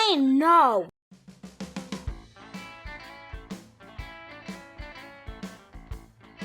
Fine, no.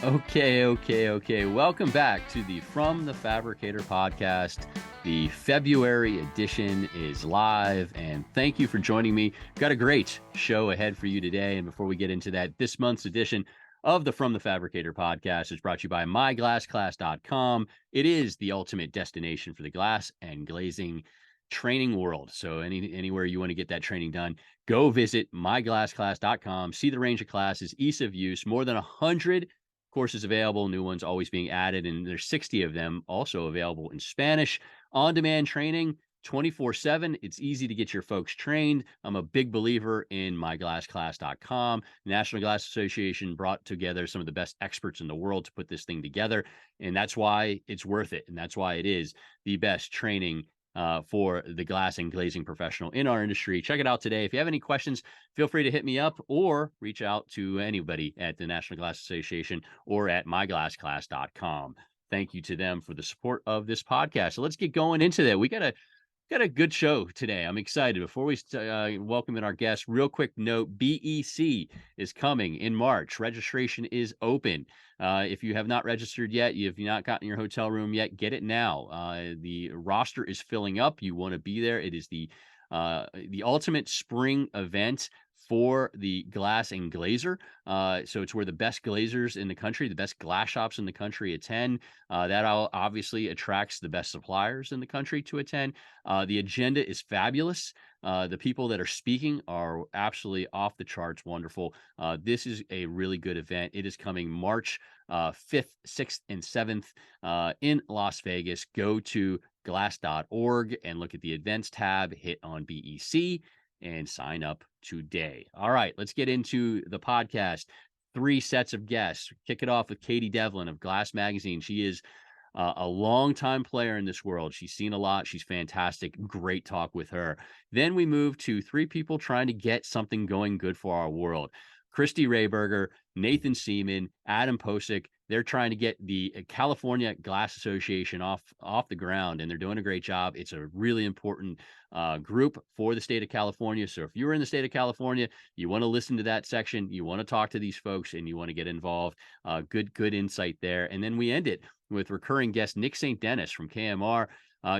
Okay. Welcome back to the From the Fabricator podcast. The February edition is live, and thank you for joining me. Got a great show ahead for you today. And before we get into that, this month's edition of the From the Fabricator podcast is brought to you by myglassclass.com. It is the ultimate destination for the glass and glazing training world. So anywhere you want to get that training done, go visit myglassclass.com. See the range of classes, ease of use, more than 100 courses available, new ones always being added, and there's 60 of them also available in Spanish. On-demand training 24/7. It's easy to get your folks trained. I'm a big believer in myglassclass.com. National Glass Association brought together some of the best experts in the world to put this thing together, and that's why it's worth it, and that's why it is the best training for the glass and glazing professional in our industry. Check it out today. If you have any questions, feel free to hit me up or reach out to anybody at the National Glass Association or at myglassclass.com. Thank you to them for the support of this podcast. So let's get going into that. We got a good show today. I'm excited. Before we welcome in our guests, real quick note, BEC is coming in March. Registration is open. If you have not registered yet, you have not gotten your hotel room yet, get it now. The roster is filling up. You want to be there. It is the ultimate spring event for the glass and glazer. So it's where the best glazers in the country, the best glass shops in the country attend. That obviously attracts the best suppliers in the country to attend. The agenda is fabulous. The people that are speaking are absolutely off the charts wonderful. This is a really good event. It is coming March 5th, 6th, and 7th in Las Vegas. Go to glass.org and look at the events tab, hit on BEC, and sign up today. All right, let's get into the podcast. 3 sets of guests. Kick it off with Katy Devlin of Glass Magazine. She is a longtime player in this world. She's seen a lot. She's fantastic. Great talk with her. Then we move to 3 people trying to get something going good for our world. Kristie Rehberger, Nathan Seaman, Adam Posik. They're trying to get the California Glass Association off the ground, and they're doing a great job. It's a really important group for the state of California. So if you're in the state of California, you want to listen to that section, you want to talk to these folks, and you want to get involved. Good insight there. And then we end it with recurring guest Nick St. Denis from KMR.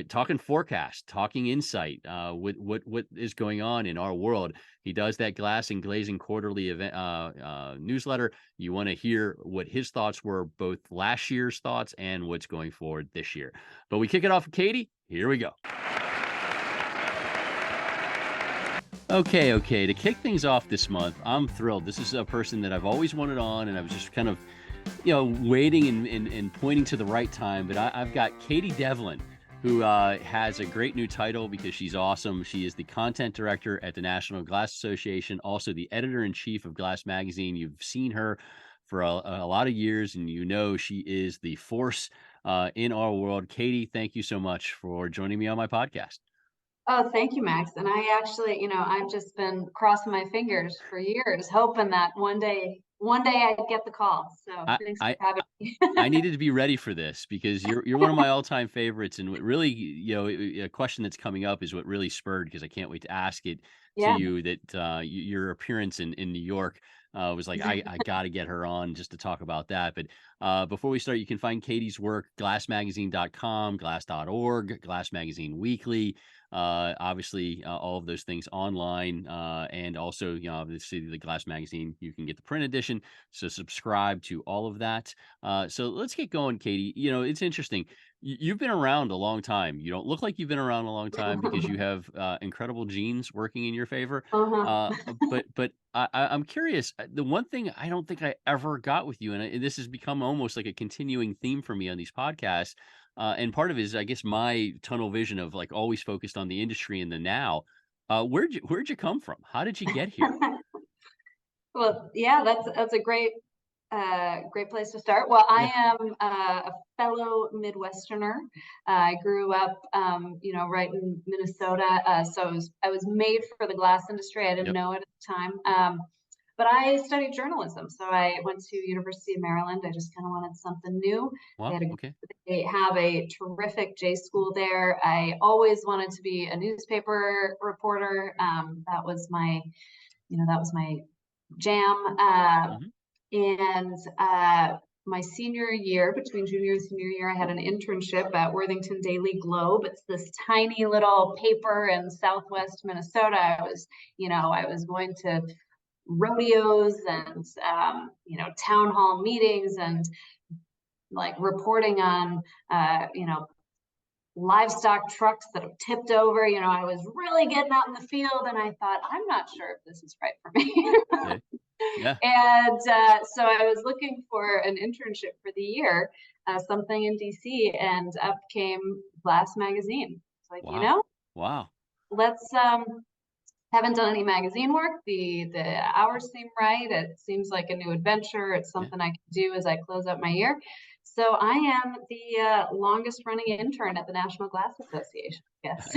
Talking forecast, talking insight, with what is going on in our world. He does that glass and glazing quarterly event newsletter. You want to hear what his thoughts were, both last year's thoughts and what's going forward this year. But we kick it off with Katy. Here we go. Okay. To kick things off this month, I'm thrilled. This is a person that I've always wanted on, and I was just kind of, waiting and pointing to the right time. But I've got Katy Devlin, who has a great new title because she's awesome. She is the content director at the National Glass Association, also the editor-in-chief of Glass Magazine. You've seen her for a lot of years, and she is the force in our world. Katy, thank you so much for joining me on my podcast. Oh, thank you, Max. And I actually, I've just been crossing my fingers for years, hoping that one day I'd get the call. So thanks for having me. I needed to be ready for this because you're one of my all-time favorites, and what really, a question that's coming up is what really spurred, because I can't wait to ask it to you, that your appearance in New York was like, I got to get her on just to talk about that. But before we start, you can find Katy's work, glassmagazine.com, glass.org, Glass Magazine Weekly. Obviously, all of those things online, and also, obviously the Glass Magazine, you can get the print edition. So subscribe to all of that. So let's get going, Katy. It's interesting. You've been around a long time. You don't look like you've been around a long time because you have incredible genes working in your favor. But I'm curious. The one thing I don't think I ever got with you, and this has become almost like a continuing theme for me on these podcasts, and part of it is, I guess, my tunnel vision of like always focused on the industry and the now. Where'd you come from? How did you get here? Well, yeah, that's a great place to start. Well, I am a fellow Midwesterner. I grew up, right in Minnesota. So I was made for the glass industry. I didn't know it at the time. but I studied journalism. So I went to University of Maryland. I just kind of wanted something new. Wow. Okay. They have a terrific J school there. I always wanted to be a newspaper reporter. That was my, that was my jam. And my senior year, between junior and senior year, I had an internship at Worthington Daily Globe. It's this tiny little paper in Southwest Minnesota. I was going to rodeos and town hall meetings and like reporting on livestock trucks that have tipped over. I was really getting out in the field, and I thought, I'm not sure if this is right for me. Okay. Yeah. And so I was looking for an internship for the year, something in DC, and up came Glass Magazine. It's like, Wow. Wow. let's haven't done any magazine work. The hours seem right. It seems like a new adventure. It's something I can do as I close out my year. So I am the longest running intern at the National Glass Association. Yes.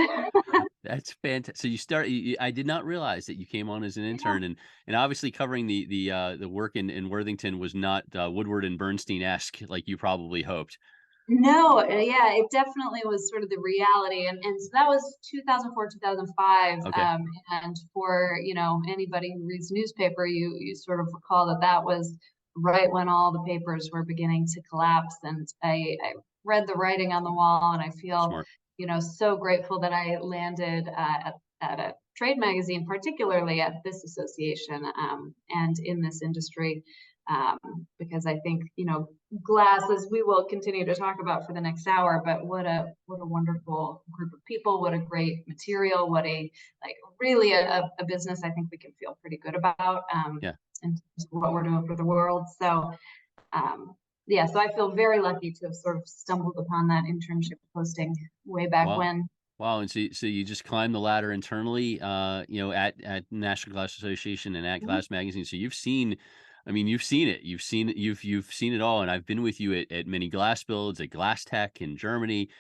That's fantastic. So I did not realize that you came on as an intern, and obviously covering the work in Worthington was not Woodward and Bernstein-esque like you probably hoped. No, yeah, it definitely was sort of the reality. And so that was 2004, 2005. Okay. And for, anybody who reads newspaper, you sort of recall that was right when all the papers were beginning to collapse. And I read the writing on the wall, and I feel, Smart. so grateful that I landed at a trade magazine, particularly at this association, and in this industry. Because I think, glass, as we will continue to talk about for the next hour, but what a wonderful group of people, what a great material, really a business I think we can feel pretty good about, and what we're doing for the world. So, so I feel very lucky to have sort of stumbled upon that internship posting way back when. Wow. And so you just climbed the ladder internally, at National Glass Association and at Glass Magazine. So you've seen it. You've seen it all. And I've been with you at many glass builds, at Glass Tech in Germany.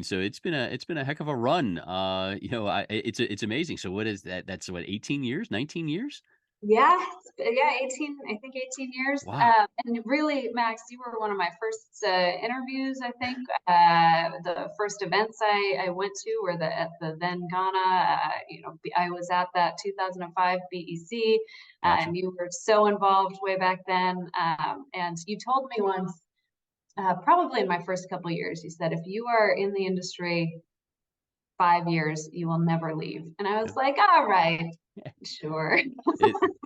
So it's been a heck of a run. It's amazing. So what is that? That's what, 18 years, 19 years? Yeah, 18, I think 18 years. Wow. And really, Max, you were one of my first interviews, I think. The first events I went to were at the then Ghana. I was at that 2005 BEC, Gotcha. and you were so involved way back then. And you told me once, probably in my first couple of years, you said, if you are in the industry 5 years, you will never leave. And I was like, all right, sure.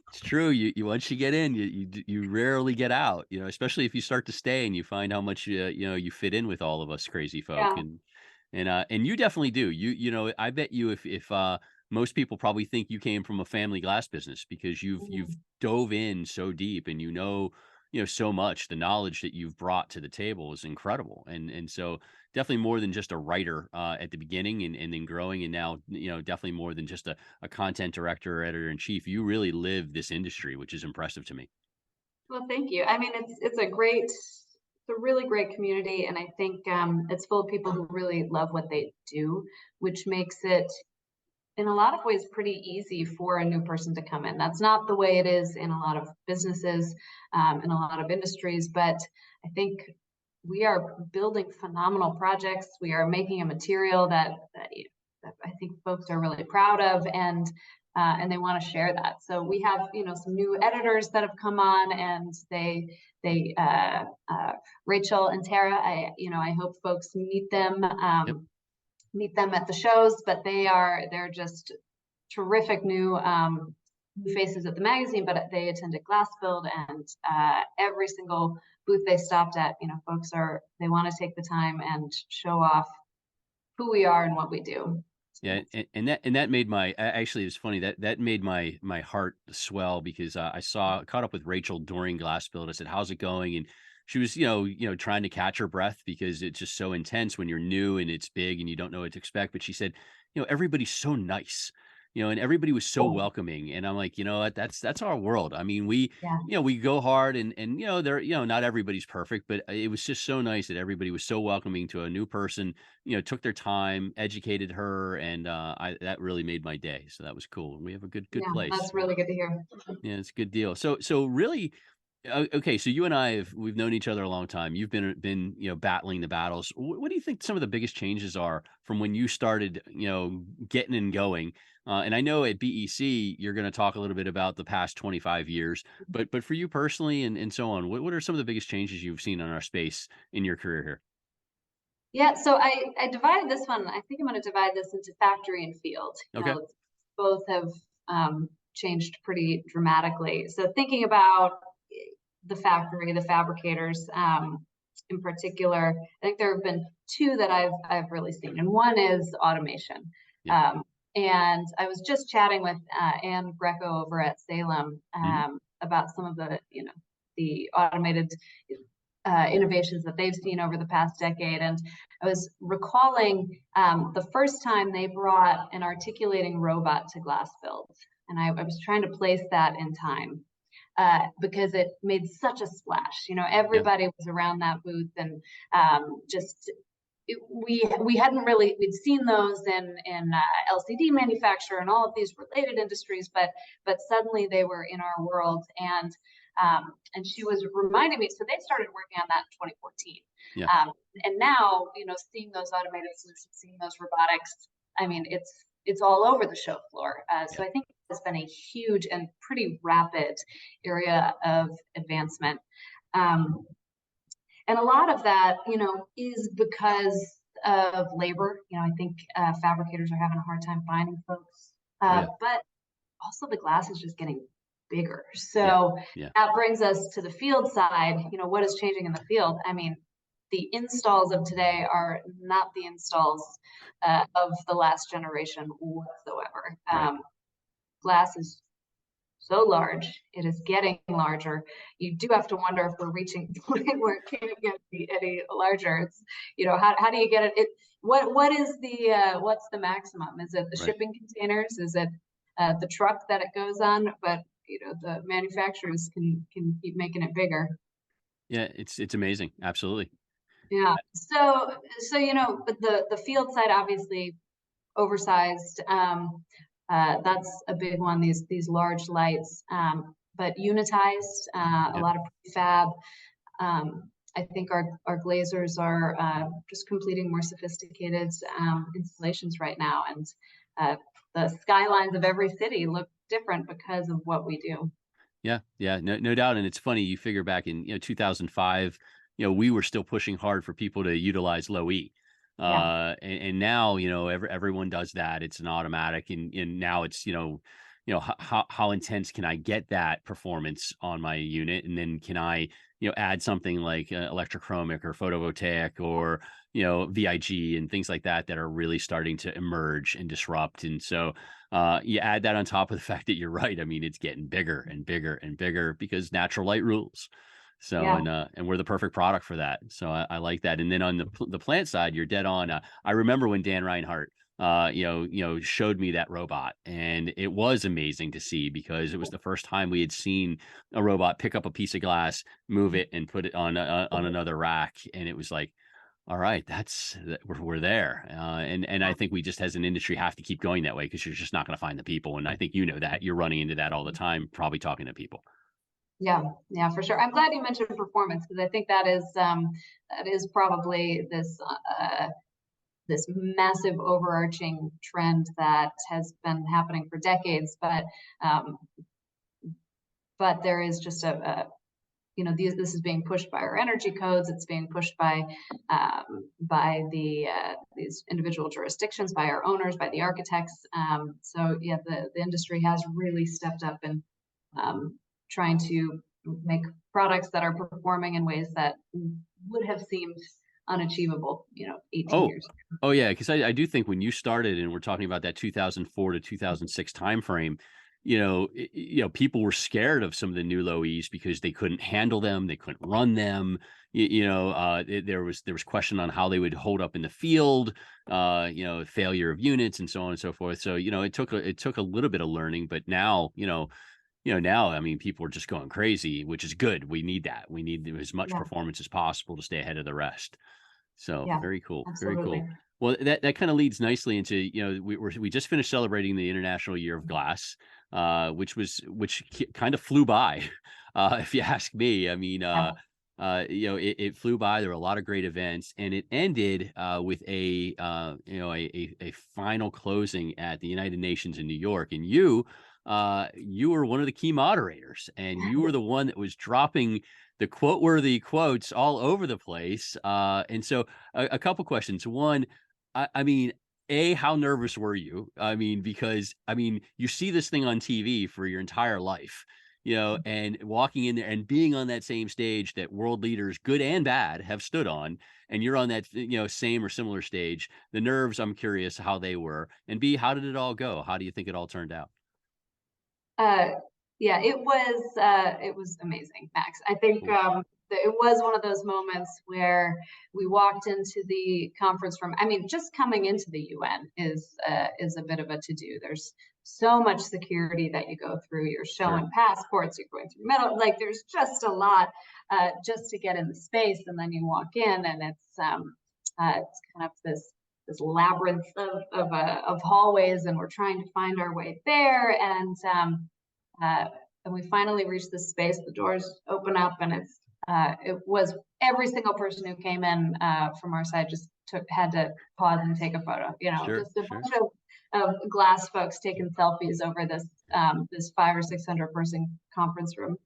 It's true. You once you get in, you rarely get out. Especially if you start to stay and you find how much you fit in with all of us crazy folk, and you definitely do. I bet you if most people probably think you came from a family glass business because you've dove in so deep and so much. The knowledge that you've brought to the table is incredible, and so definitely more than just a writer at the beginning and then growing, and now definitely more than just a content director or editor in chief. You really live this industry, which is impressive to me. Well, thank you. I mean, it's a really great community, and I think it's full of people who really love what they do, which makes it in a lot of ways pretty easy for a new person to come in. That's not the way it is in a lot of businesses, in a lot of industries, but I think we are building phenomenal projects. We are making a material that I think folks are really proud of, and they want to share that. So we have some new editors that have come on, and they Rachel and Tara. I hope folks meet them. Meet them at the shows, but they're just terrific new faces at the magazine, but they attended Glass Build, and every single booth they stopped at, folks they want to take the time and show off who we are and what we do. Yeah, and that made actually, it was funny that made my heart swell because I caught up with Rachel during Glass Build. I said, "How's it going?" And she was, trying to catch her breath because it's just so intense when you're new and it's big and you don't know what to expect. But she said, everybody's so nice. and everybody was so welcoming. And I'm like, you know what, that's our world. I mean, Yeah. we go hard, and there, not everybody's perfect, but it was just so nice that everybody was so welcoming to a new person, took their time, educated her, and that really made my day. So that was cool. We have a good Yeah, place. that's really good to hear. Yeah, it's a good deal. So really, okay. So you and we've known each other a long time. You've been battling the battles. What do you think some of the biggest changes are from when you started getting and going? And I know at BEC you're going to talk a little bit about the past 25 years, but for you personally and so on, what are some of the biggest changes you've seen in our space in your career here? Yeah, so I divided this one. I think I'm going to divide this into factory and field. Okay. Both have changed pretty dramatically. So thinking about the factory, the fabricators in particular, I think there have been two that I've really seen, and one is automation. Yeah. And I was just chatting with Anne Greco over at Salem Mhm. about some of the automated innovations that they've seen over the past decade. And I was recalling the first time they brought an articulating robot to glass build. And I was trying to place that in time because it made such a splash. Yeah. Everybody was around that booth, and we hadn't really, we'd seen those in LCD manufacture and all of these related industries, but suddenly they were in our world. And she was reminding me, so they started working on that in 2014. Yeah. And now, seeing those automated solutions, seeing those robotics, I mean, it's all over the show floor. So I think it's been a huge and pretty rapid area of advancement. And a lot of that, is because of labor. I think fabricators are having a hard time finding folks. Yeah. But also the glass is just getting bigger. Yeah. So Yeah. that brings us to the field side. What is changing in the field? I mean, the installs of today are not the installs of the last generation whatsoever. Right. Glass is so large, it is getting larger. You do have to wonder if we're reaching the point where it can't get any larger. It's, how do you get it? What is what's the maximum? Is it the Right. shipping containers? Is it the truck that it goes on? But the manufacturers can keep making it bigger. Yeah. It's amazing. Absolutely. Yeah. So but the field side obviously oversized. That's a big one. These large lights, but unitized. A Yeah. lot of prefab. I think our glazers are just completing more sophisticated installations right now, and the skylines of every city look different because of what we do. Yeah, yeah, no doubt. And it's funny, you figure back in 2005, we were still pushing hard for people to utilize low E. Yeah. And now, everyone does that. It's an automatic, and now it's, how intense can I get that performance on my unit? And then can I, add something like electrochromic or photovoltaic or, VIG and things like that are really starting to emerge and disrupt. And so you add that on top of the fact that you're right. I mean, it's getting bigger and bigger and bigger because natural light rules. So, Yeah. and we're the perfect product for that. So I like that. And then on the plant side, you're dead on. I remember when Dan Reinhardt, showed me that robot, and it was amazing to see because it was the first time we had seen a robot pick up a piece of glass, move it, and put it on another rack, and it was like, all right, we're there, and I think we just as an industry have to keep going that way because you're just not going to find the people, and I think that you're running into that all the time, probably talking to people. Yeah, for sure. I'm glad you mentioned performance because I think that is probably this massive overarching trend that has been happening for decades. But there is just this is being pushed by our energy codes. It's being pushed by these individual jurisdictions, by our owners, by the architects. So yeah, the industry has really stepped up in trying to make products that are performing in ways that would have seemed unachievable, 18 Oh, years ago. oh yeah, because I do think when you started, and we're talking about that 2004 to 2006 timeframe, people were scared of some of the new low E's because they couldn't handle them, they couldn't run them. There was question on how they would hold up in the field, failure of units and so on and so forth. So it took a little bit of learning, but now now, I mean, people are just going crazy, which is good. We need that. We need as much Yeah. performance as possible to stay ahead of the rest. So Yeah, very cool. Very absolutely. cool. Well, that kind of leads nicely into, we just finished celebrating the International Year of Glass, which kind of flew by, if you ask me. I mean, Yeah. it flew by. There were a lot of great events, and it ended with a final closing at the United Nations in New York. And you were one of the key moderators, and you were the one that was dropping the quote-worthy quotes all over the place. And so a couple questions. One, I mean, how nervous were you? I mean, because you see this thing on TV for your entire life, and walking in there and being on that same stage that world leaders, good and bad, have stood on, and you're on that, same or similar stage. The nerves, I'm curious how they were. And B, how did it all go? How do you think it all turned out? Uh, yeah, it was amazing, Max. I think Cool. it was one of those moments where we walked into the conference room. I mean, just coming into the UN is a bit of a to-do. There's so much security that you go through. You're Sure. showing passports, you're going through metal, like there's just a lot just to get in the space, and then you walk in, and it's kind of this labyrinth of hallways, and we're trying to find our way there. Uh, and we finally reached this space. The doors open up, and it was every single person who came in from our side just had to pause and take a photo. Sure. Just a Sure. bunch of glass folks taking selfies over this 500 or 600 person conference room.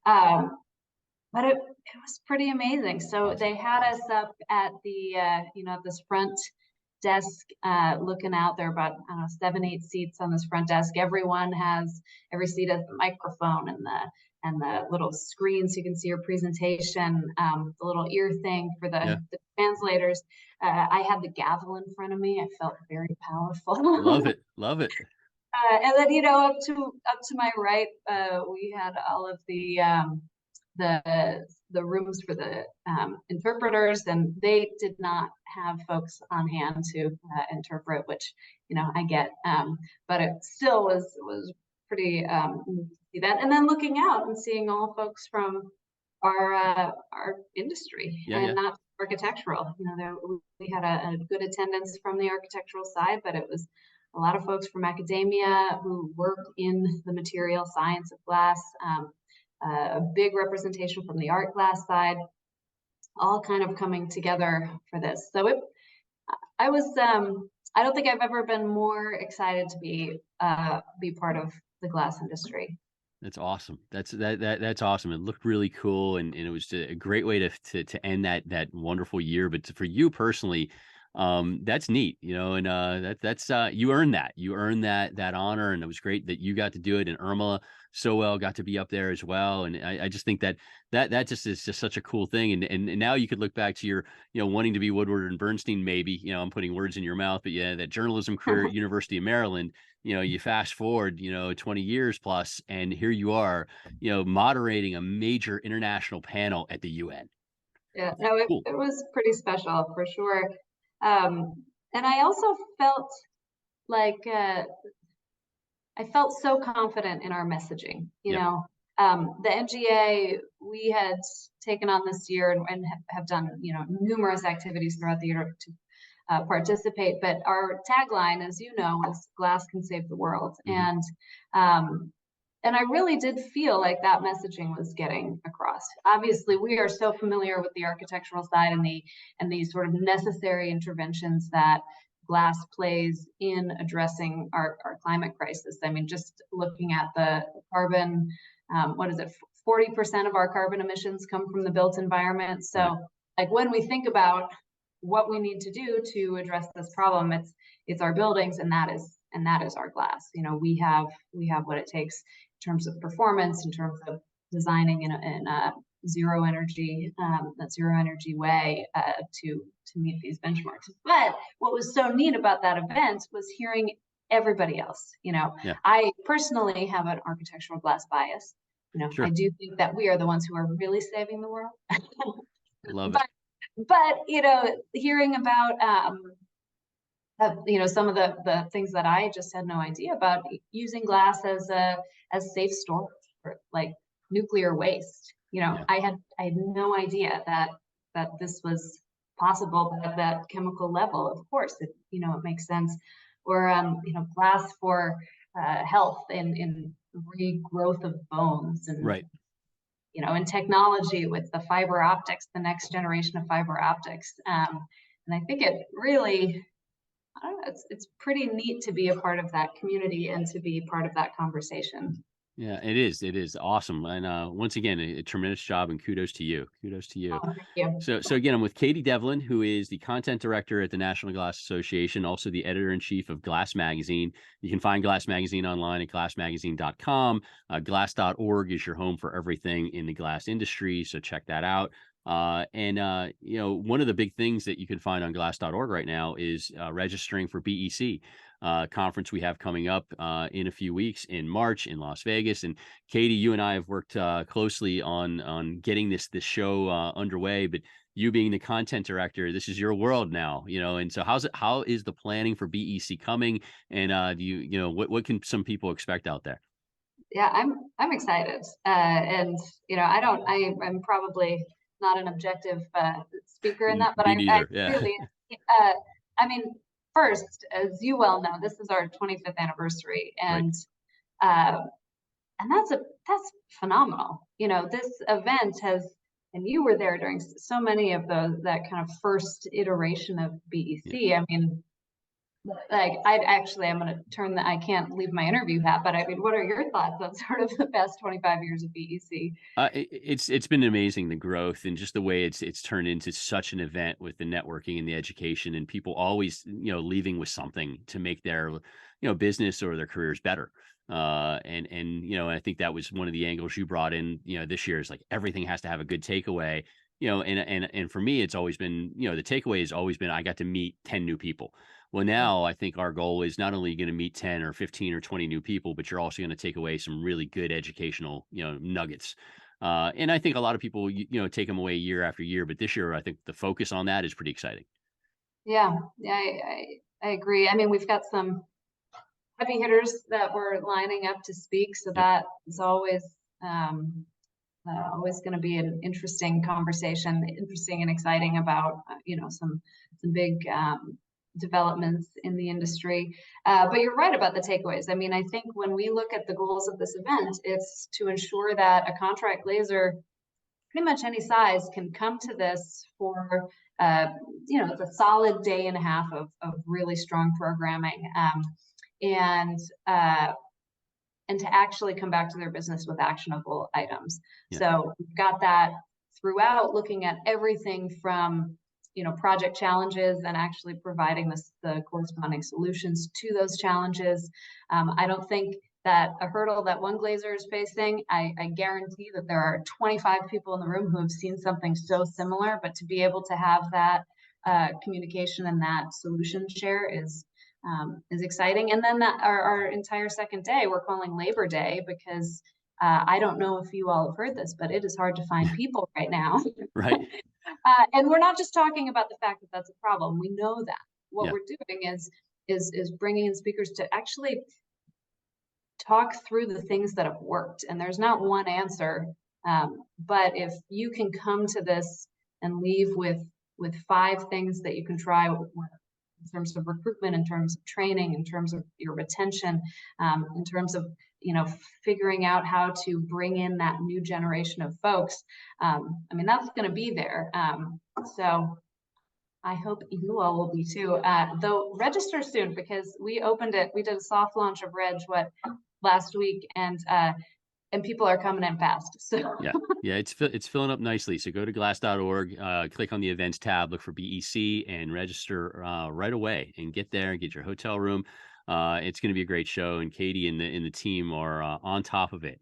But it was pretty amazing. So Awesome. they had us up at the at this front desk, looking out. There are about, I don't know, 7, 8 seats on this front desk. Every seat has the microphone and the little screen so you can see your presentation, the little ear thing for Yeah. the translators. I had the gavel in front of me. I felt very Love powerful. it. Love it. And then, up to my right, we had all of the rooms for the interpreters, and they did not have folks on hand to interpret, which I get, but it still was pretty see that, and then looking out and seeing all folks from our industry Yeah. and Yeah. not architectural. We had a good attendance from the architectural side, but it was a lot of folks from academia who work in the material science of glass. A big representation from the art glass side, all kind of coming together for this. So I don't think I've ever been more excited to be part of the glass industry. That's awesome. That's awesome. It looked really cool, and it was a great way to end that wonderful year. But for you personally, that's neat, and that's you earned that. You earned that honor, and it was great that you got to do it. And Irma so well got to be up there as well. And I just think that just is just such a cool thing. And now you could look back to your wanting to be Woodward and Bernstein, maybe. I'm putting words in your mouth, but yeah, that journalism career at University of Maryland. You fast forward 20 years plus, and here you are moderating a major international panel at the UN. Yeah, no, Cool. it was pretty special for sure. And I also felt like I felt so confident in our messaging. Yep. The NGA, we had taken on this year and have done numerous activities throughout the year to participate. But our tagline, as you know, is "Glass can save the world." Mm-hmm. And I really did feel like that messaging was getting across. Obviously, we are so familiar with the architectural side and the sort of necessary interventions that glass plays in addressing our climate crisis. I mean, just looking at the carbon, what is it? 40% of our carbon emissions come from the built environment. So, Right. like when we think about what we need to do to address this problem, it's our buildings, and that is our glass. We have what it takes in terms of performance, in terms of designing in a zero energy way to meet these benchmarks. But what was so neat about that event was hearing everybody else. Yeah, I personally have an architectural glass bias. I sure. do think that we are the ones who are really saving the world. Love it. but hearing about some of the things that I just had no idea about, using glass as safe storage for like nuclear waste. Yeah, I had no idea that this was possible at that chemical level. Of course, it makes sense. Or glass for health in regrowth of bones, and right. in technology with the fiber optics, the next generation of fiber optics. And I think it really, I don't know, it's pretty neat to be a part of that community and to be part of that conversation. Yeah, it is. It is awesome. And once again, a tremendous job and kudos to you. Kudos to you. Oh, thank you. So again, I'm with Katy Devlin, who is the content director at the National Glass Association, also the editor in chief of Glass Magazine. You can find Glass Magazine online at glassmagazine.com. Glass.org is your home for everything in the glass industry. So check that out. One of the big things that you can find on glass.org right now is registering for BEC. Conference we have coming up in a few weeks in March in Las Vegas. And Katy, you and I have worked closely on getting this show underway. But you being the content director, this is your world now, And so how is the planning for BEC coming? And what can some people expect out there? Yeah, I'm excited. And I'm probably not an objective speaker in that, but Me I neither. Yeah. really, I mean, first, as you well know, this is our 25th anniversary, Right. uh, and that's phenomenal. This event has, and you were there during so many of that kind of first iteration of Yeah. BEC. I mean, like I'm going to I can't leave my interview hat, but I mean, what are your thoughts on sort of the past 25 years of BEC? It's been amazing, the growth and just the way it's turned into such an event with the networking and the education, and people always leaving with something to make their business or their careers better. I think that was one of the angles you brought in. This year is like everything has to have a good takeaway. And for me, it's always been the takeaway has always been I got to meet 10 new people. Well, now I think our goal is not only going to meet 10 or 15 or 20 new people, but you're also going to take away some really good educational, nuggets. And I think a lot of people, take them away year after year. But this year, I think the focus on that is pretty exciting. Yeah, I agree. I mean, we've got some heavy hitters that were lining up to speak, so Yep. that is always going to be an interesting conversation, interesting and exciting about some big developments in the industry. But you're right about the takeaways. I mean, I think when we look at the goals of this event, it's to ensure that a contract glazer, pretty much any size, can come to this for it's a solid day and a half of really strong programming, and to actually come back to their business with actionable items. Yeah. So we've got that throughout, looking at everything from project challenges and actually providing the corresponding solutions to those challenges. I don't think that a hurdle that one glazer is facing, I guarantee that there are 25 people in the room who have seen something so similar, but to be able to have that communication and that solution share is exciting. And then our entire second day, we're calling Labor Day, because I don't know if you all have heard this, but it is hard to find people right now. Right. And we're not just talking about the fact that that's a problem. We know that. What Yeah. we're doing is bringing in speakers to actually talk through the things that have worked. And there's not one answer, but if you can come to this and leave with 5 things that you can try in terms of recruitment, in terms of training, in terms of your retention, in terms of figuring out how to bring in that new generation of folks. I mean, that's going to be there. So I hope you all will be too. Though register soon, because we opened it. We did a soft launch of Reg last week, and people are coming in fast. So Yeah, it's filling up nicely. So go to glass.org, click on the events tab, look for BEC, and register right away, and get there and get your hotel room. It's going to be a great show, and Katy and the team are on top of it.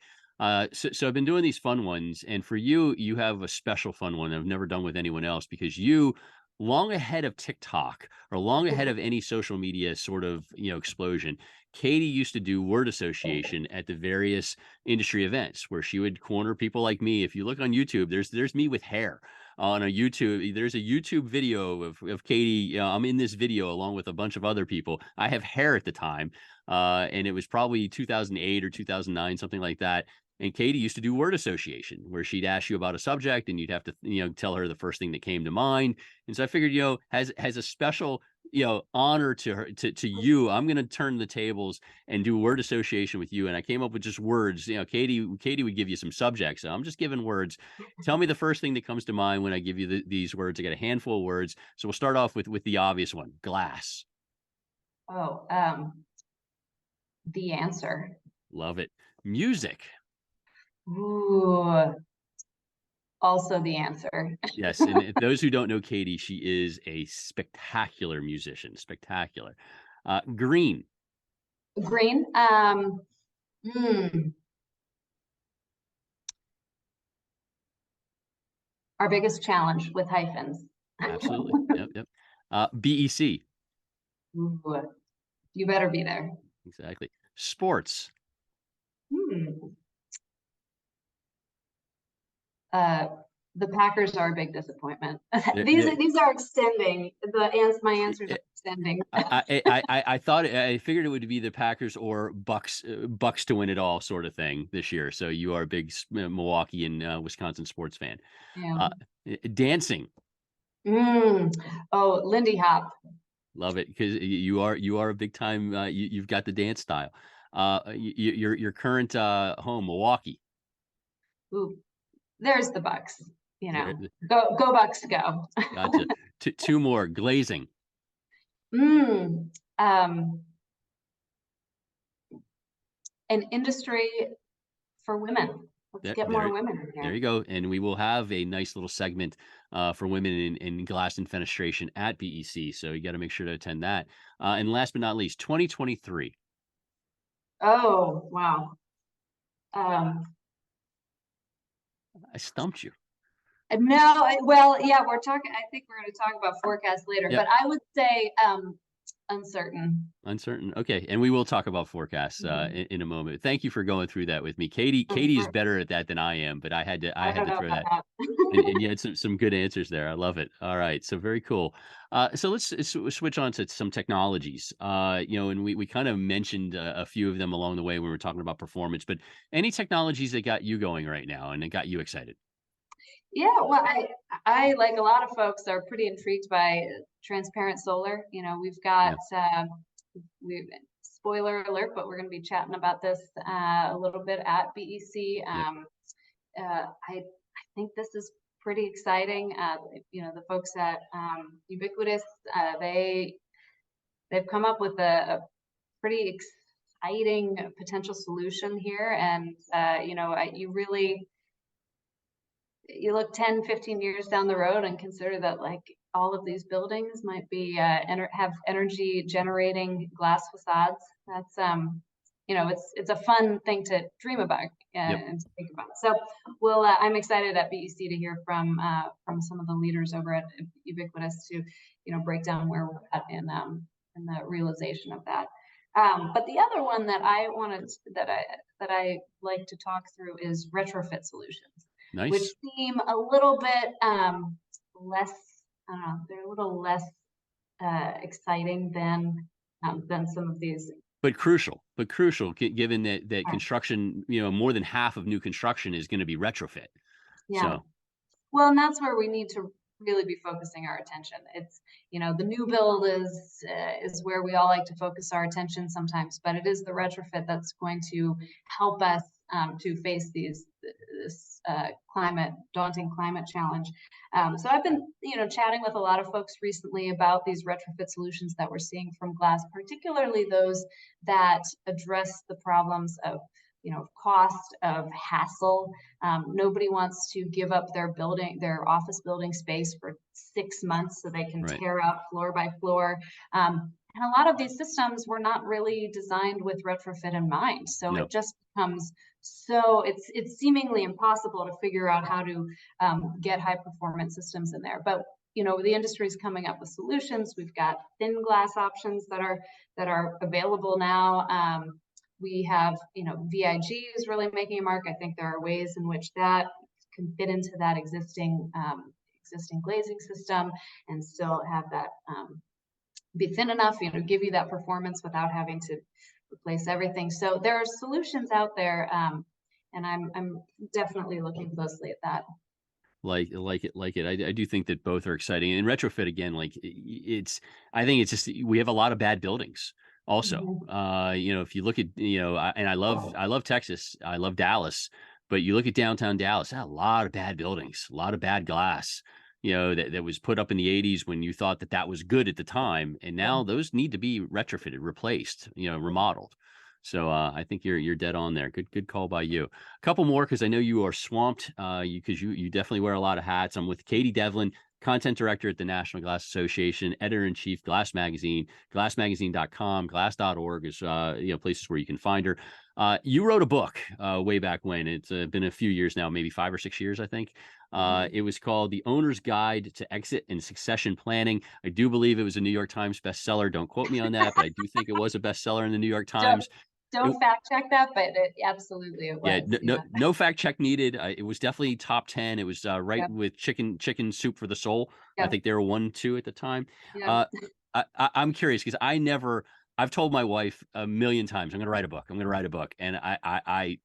So I've been doing these fun ones, and for you, you have a special fun one I've never done with anyone else, because you long ahead of TikTok or long ahead of any social media sort of, explosion, Katy used to do word association at the various industry events where she would corner people like me. If you look on YouTube, there's me with hair on a YouTube. There's a YouTube video of Katy. I'm in this video along with a bunch of other people. I have hair at the time, and it was probably 2008 or 2009, something like that. And Katy used to do word association where she'd ask you about a subject and you'd have to, tell her the first thing that came to mind. And so I figured, has a special, honor to her, to you. I'm going to turn the tables and do word association with you. And I came up with just words. Katy would give you some subjects. So I'm just giving words. Tell me the first thing that comes to mind when I give you these words. I got a handful of words. So we'll start off with the obvious one, glass. Oh, the answer. Love it. Music. Ooh, also the answer. Yes, and those who don't know Katy, she is a spectacular musician, spectacular. Green. Green. Hmm, our biggest challenge with hyphens. Absolutely. Yep, yep. BEC. Ooh, you better be there. Exactly. Sports. Hmm. The Packers are a big disappointment. These are extending. My answers are extending. I thought I figured it would be the Packers or Bucks to win it all sort of thing this year. So you are a big Milwaukee and Wisconsin sports fan. Yeah. Dancing. Oh, Lindy Hop. Love it because you are a big time. You've got the dance style. Your current home, Milwaukee. Ooh, there's the Bucks. There, Go Bucks, go. gotcha. Two more, glazing. Mm, um, an industry for women. Let's get more women in here. There you go. And we will have a nice little segment for women in glass and fenestration at BEC. So you got to make sure to attend that. And last but not least, 2023. Oh, wow. I stumped you. No, well, yeah, we're talking. I think we're going to talk about forecast later, Yep. but I would say uncertain. Uncertain. Okay. And we will talk about forecasts in a moment. Thank you for going through that with me. Katy is better at that than I am, but I had to throw that. And you had some good answers there. I love it. All right. So very cool. So let's switch on to some technologies. And we kind of mentioned a few of them along the way when we were talking about performance, but any technologies that got you going right now and it got you excited? Yeah, well, I like a lot of folks are pretty intrigued by transparent solar. We've got we spoiler alert, but we're going to be chatting about this a little bit at BEC. I think this is pretty exciting. The folks at Ubiquitous, they've come up with a pretty exciting potential solution here, and you look 10, 15 years down the road and consider that like all of these buildings might be have energy generating glass facades. That's it's a fun thing to dream about and to think about. So I'm excited at BEC to hear from some of the leaders over at Ubiquitous to break down where we're at in the realization of that. But the other one that I like to talk through is retrofit solutions. Nice. Which seem a little bit less, I don't know, they're a little less exciting than some of these. But crucial, given that construction, more than half of new construction is going to be retrofit. Yeah. So. Well, and that's where we need to really be focusing our attention. It's, the new build is where we all like to focus our attention sometimes, but it is the retrofit that's going to help us to face this daunting climate challenge. So I've been, chatting with a lot of folks recently about these retrofit solutions that we're seeing from glass, particularly those that address the problems of cost, of hassle. Nobody wants to give up their office building space for 6 months so they can tear out floor by floor. And a lot of these systems were not really designed with retrofit in mind. So it just becomes it's seemingly impossible to figure out how to get high performance systems in there. But the industry is coming up with solutions. We've got thin glass options that are available now. We have, VIG is really making a mark. I think there are ways in which that can fit into that existing glazing system and still have that be thin enough, give you that performance without having to replace everything. So there are solutions out there, and I'm definitely looking closely at that. Like it. I do think that both are exciting. And retrofit, again, I think it's just, we have a lot of bad buildings also. Mhm. If you look at, and I love Texas, I love Dallas, but you look at downtown Dallas, a lot of bad buildings, a lot of bad glass, that was put up in the 80s when you thought that was good at the time. And now those need to be retrofitted, replaced, remodeled. So I think you're dead on there. Good call by you. A couple more, because I know you are swamped. Because you definitely wear a lot of hats. I'm with Katy Devlin, content director at the National Glass Association, editor-in-chief, Glass Magazine, glassmagazine.com, glass.org is places where you can find her. You wrote a book way back when. It's been a few years now, maybe 5 or 6 years, I think. It was called The Owner's Guide to Exit and Succession Planning. I do believe it was a New York Times bestseller. Don't quote me on that, but I do think it was a bestseller in the New York Times. Don't fact check that, but absolutely it was. Yeah, no fact check needed. It was definitely top 10. It was right Yep. with chicken soup for the soul. Yep. I think they were 1, 2 at the time. Yep. I'm curious, because I've told my wife a million times, I'm going to write a book. I'm going to write a book. And I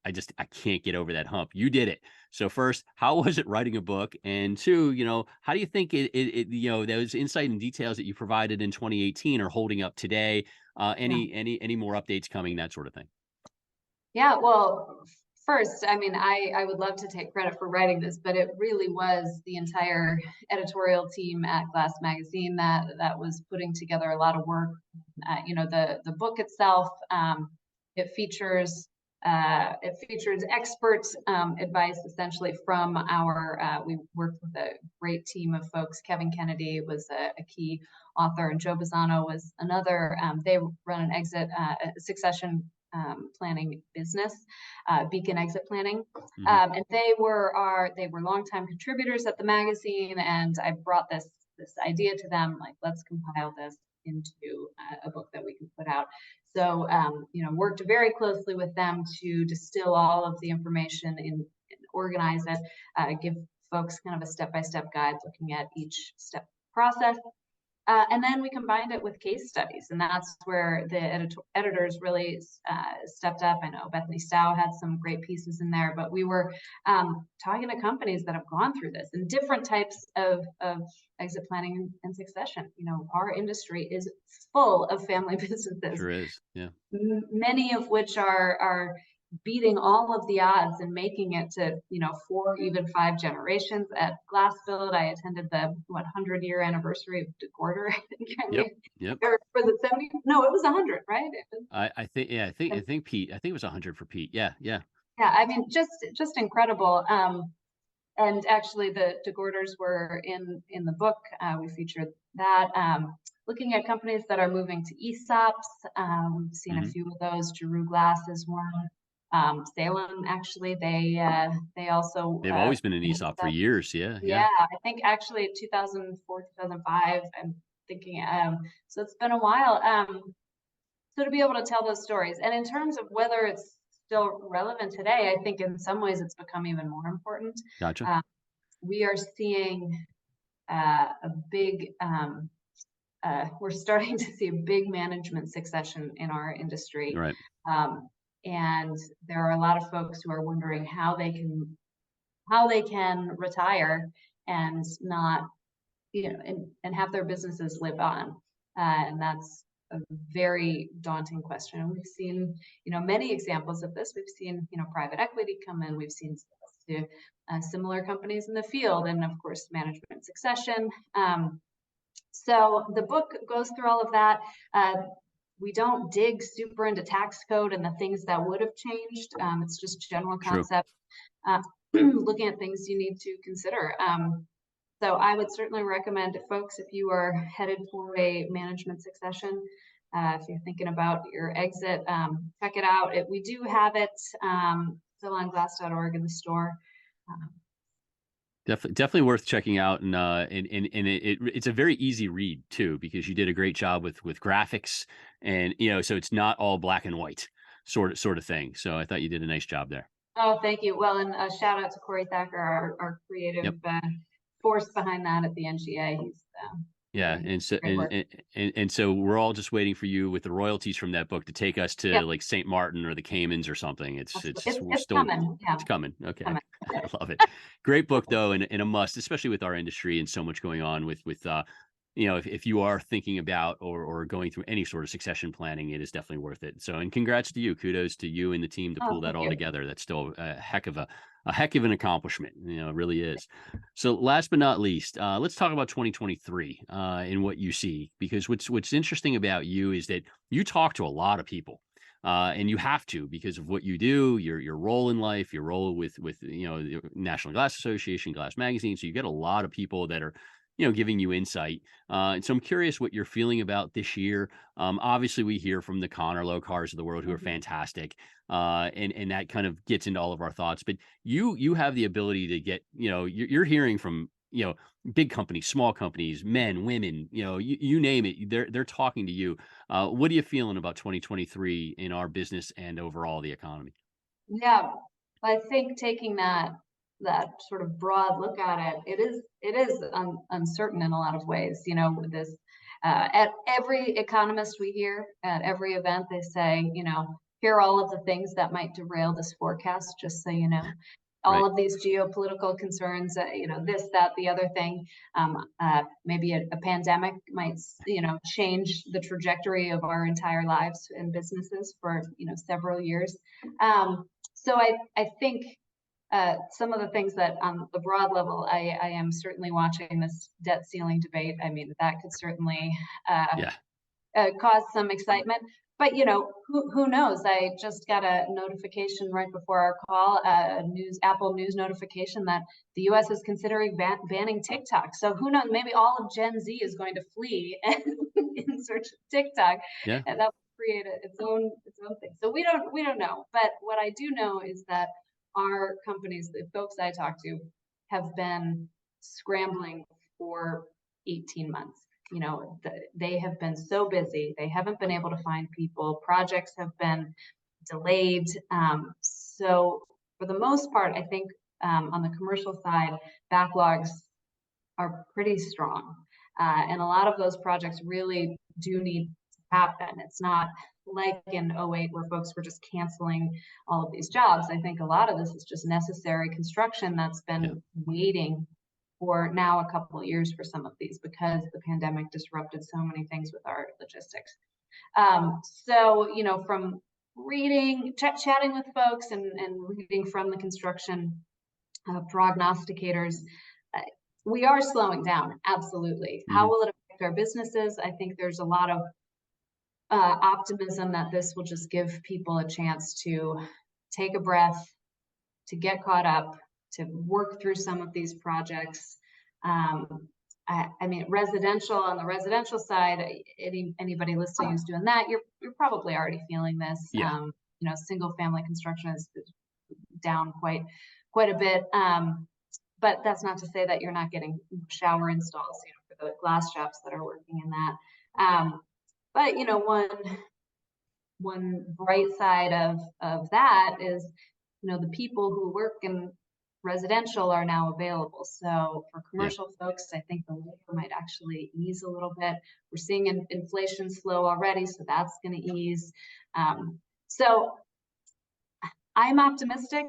can't get over that hump. You did it. So first, how was it writing a book? And two, how do you think those insight and details that you provided in 2018 are holding up today? Any more updates coming, that sort of thing? Yeah, well, first, I would love to take credit for writing this, but it really was the entire editorial team at Glass Magazine that was putting together a lot of work. The book itself, it features expert advice, essentially from we worked with a great team of folks. Kevin Kennedy was a key author, and Joe Bazzano was another. They run an succession planning business, Beacon Exit Planning, and they were longtime contributors at the magazine. And I brought this idea to them, like, let's compile this into a book that we can put out. So worked very closely with them to distill all of the information and organize it, give folks kind of a step-by-step guide looking at each step process. And then we combined it with case studies, and that's where the editors really stepped up. I know Bethany Stowe had some great pieces in there, but we were talking to companies that have gone through this and different types of exit planning and succession. Our industry is full of family businesses. Sure is, yeah. Many of which are beating all of the odds and making it to 4, even 5 generations. At Glassfield, I attended the 100-year anniversary of DeGorder, I think. Yep. Or was it 70? No, it was 100, right? I think Pete. I think it was 100 for Pete. Yeah. Yeah, just incredible. And actually, the DeGorders were in the book. We featured that. Looking at companies that are moving to ESOPs, we've seen a few of those. Giroux Glass is one. Salem, actually, they've always been an ESOP for years. Yeah. I think actually 2004, 2005, I'm thinking. So it's been a while. So to be able to tell those stories, and in terms of whether it's still relevant today, I think in some ways it's become even more important. Gotcha. We are seeing a big. We're starting to see a big management succession in our industry. Right. And there are a lot of folks who are wondering how they can retire and not, and have their businesses live on. And that's a very daunting question. And we've seen, many examples of this. We've seen, private equity come in. We've seen to similar companies in the field, and of course, management succession. So the book goes through all of that. We don't dig super into tax code and the things that would have changed. It's just general concept, looking at things you need to consider. So I would certainly recommend folks, if you are headed for a management succession, if you're thinking about your exit, check it out. We do have it still on glass.org in the store. Definitely worth checking out, and it's a very easy read too, because you did a great job with graphics, and so it's not all black and white sort of thing. So I thought you did a nice job there. Oh, thank you. Well, and a shout out to Corey Thacker, our creative Yep. force behind that at the NGA. He's Yeah, doing and so great work. and so we're all just waiting for you with the royalties from that book to take us to Yep, like St. Martin or the Caymans or something. absolutely. We're It's still coming. Yeah, it's coming. Okay, coming. I love it. Great book though, and a must, especially with our industry and so much going on with if you are thinking about or going through any sort of succession planning, it is definitely worth it. So, and congrats to you. Kudos to you and the team to Oh, pull that thank all you. together. That's still a heck of an accomplishment. It really is. So, last but not least, let's talk about 2023 and what you see, because what's interesting about you is that you talk to a lot of people. And you have to, because of what you do, your role in life, your role with the National Glass Association, Glass Magazine. So you get a lot of people that are giving you insight. And so I'm curious what you're feeling about this year. Obviously, we hear from the Connor Locars of the world who are Mhm. fantastic, and that kind of gets into all of our thoughts. But you have the ability to get you're hearing from big companies, small companies, men, women, you name it. They're talking to you. What are you feeling about 2023 in our business and overall the economy? Yeah, I think taking that sort of broad look at it, it is uncertain in a lot of ways. With this, at every economist we hear at every event, they say, here are all of the things that might derail this forecast. Just so you know, all Right. of these geopolitical concerns, this, that, the other thing. Maybe a pandemic might, change the trajectory of our entire lives and businesses for several years. So I think some of the things that on the broad level, I am certainly watching this debt ceiling debate. I mean, that could certainly uh, Yeah. cause some excitement. But who knows? I just got a notification right before our call, a Apple News notification that the U.S. is considering banning TikTok. So who knows? Maybe all of Gen Z is going to flee in search of TikTok, Yeah. and that will create its own thing. So we don't know. But what I do know is that our companies, the folks I talk to, have been scrambling for 18 months. They have been so busy. They haven't been able to find people. Projects have been delayed. So for the most part, I think on the commercial side, backlogs are pretty strong. And a lot of those projects really do need to happen. It's not like in '08 where folks were just canceling all of these jobs. I think a lot of this is just necessary construction that's Yeah. been waiting for now a couple of years for some of these because the pandemic disrupted so many things with our logistics. So, from reading, chatting with folks and reading from the construction prognosticators, uh, we are slowing down. Absolutely. How Hmm. will it affect our businesses? I think there's a lot of optimism that this will just give people a chance to take a breath, to get caught up, to work through some of these projects. I mean, residential on the residential side, anybody listening who's doing that, you're probably already feeling this. Yeah. Single family construction is down quite a bit. But that's not to say that you're not getting shower installs, for the glass shops that are working in that. But one bright side of that is the people who work in residential are now available. So for Yeah. commercial folks, I think the labor might actually ease a little bit. We're seeing inflation slow already, so that's going to ease. So I'm optimistic.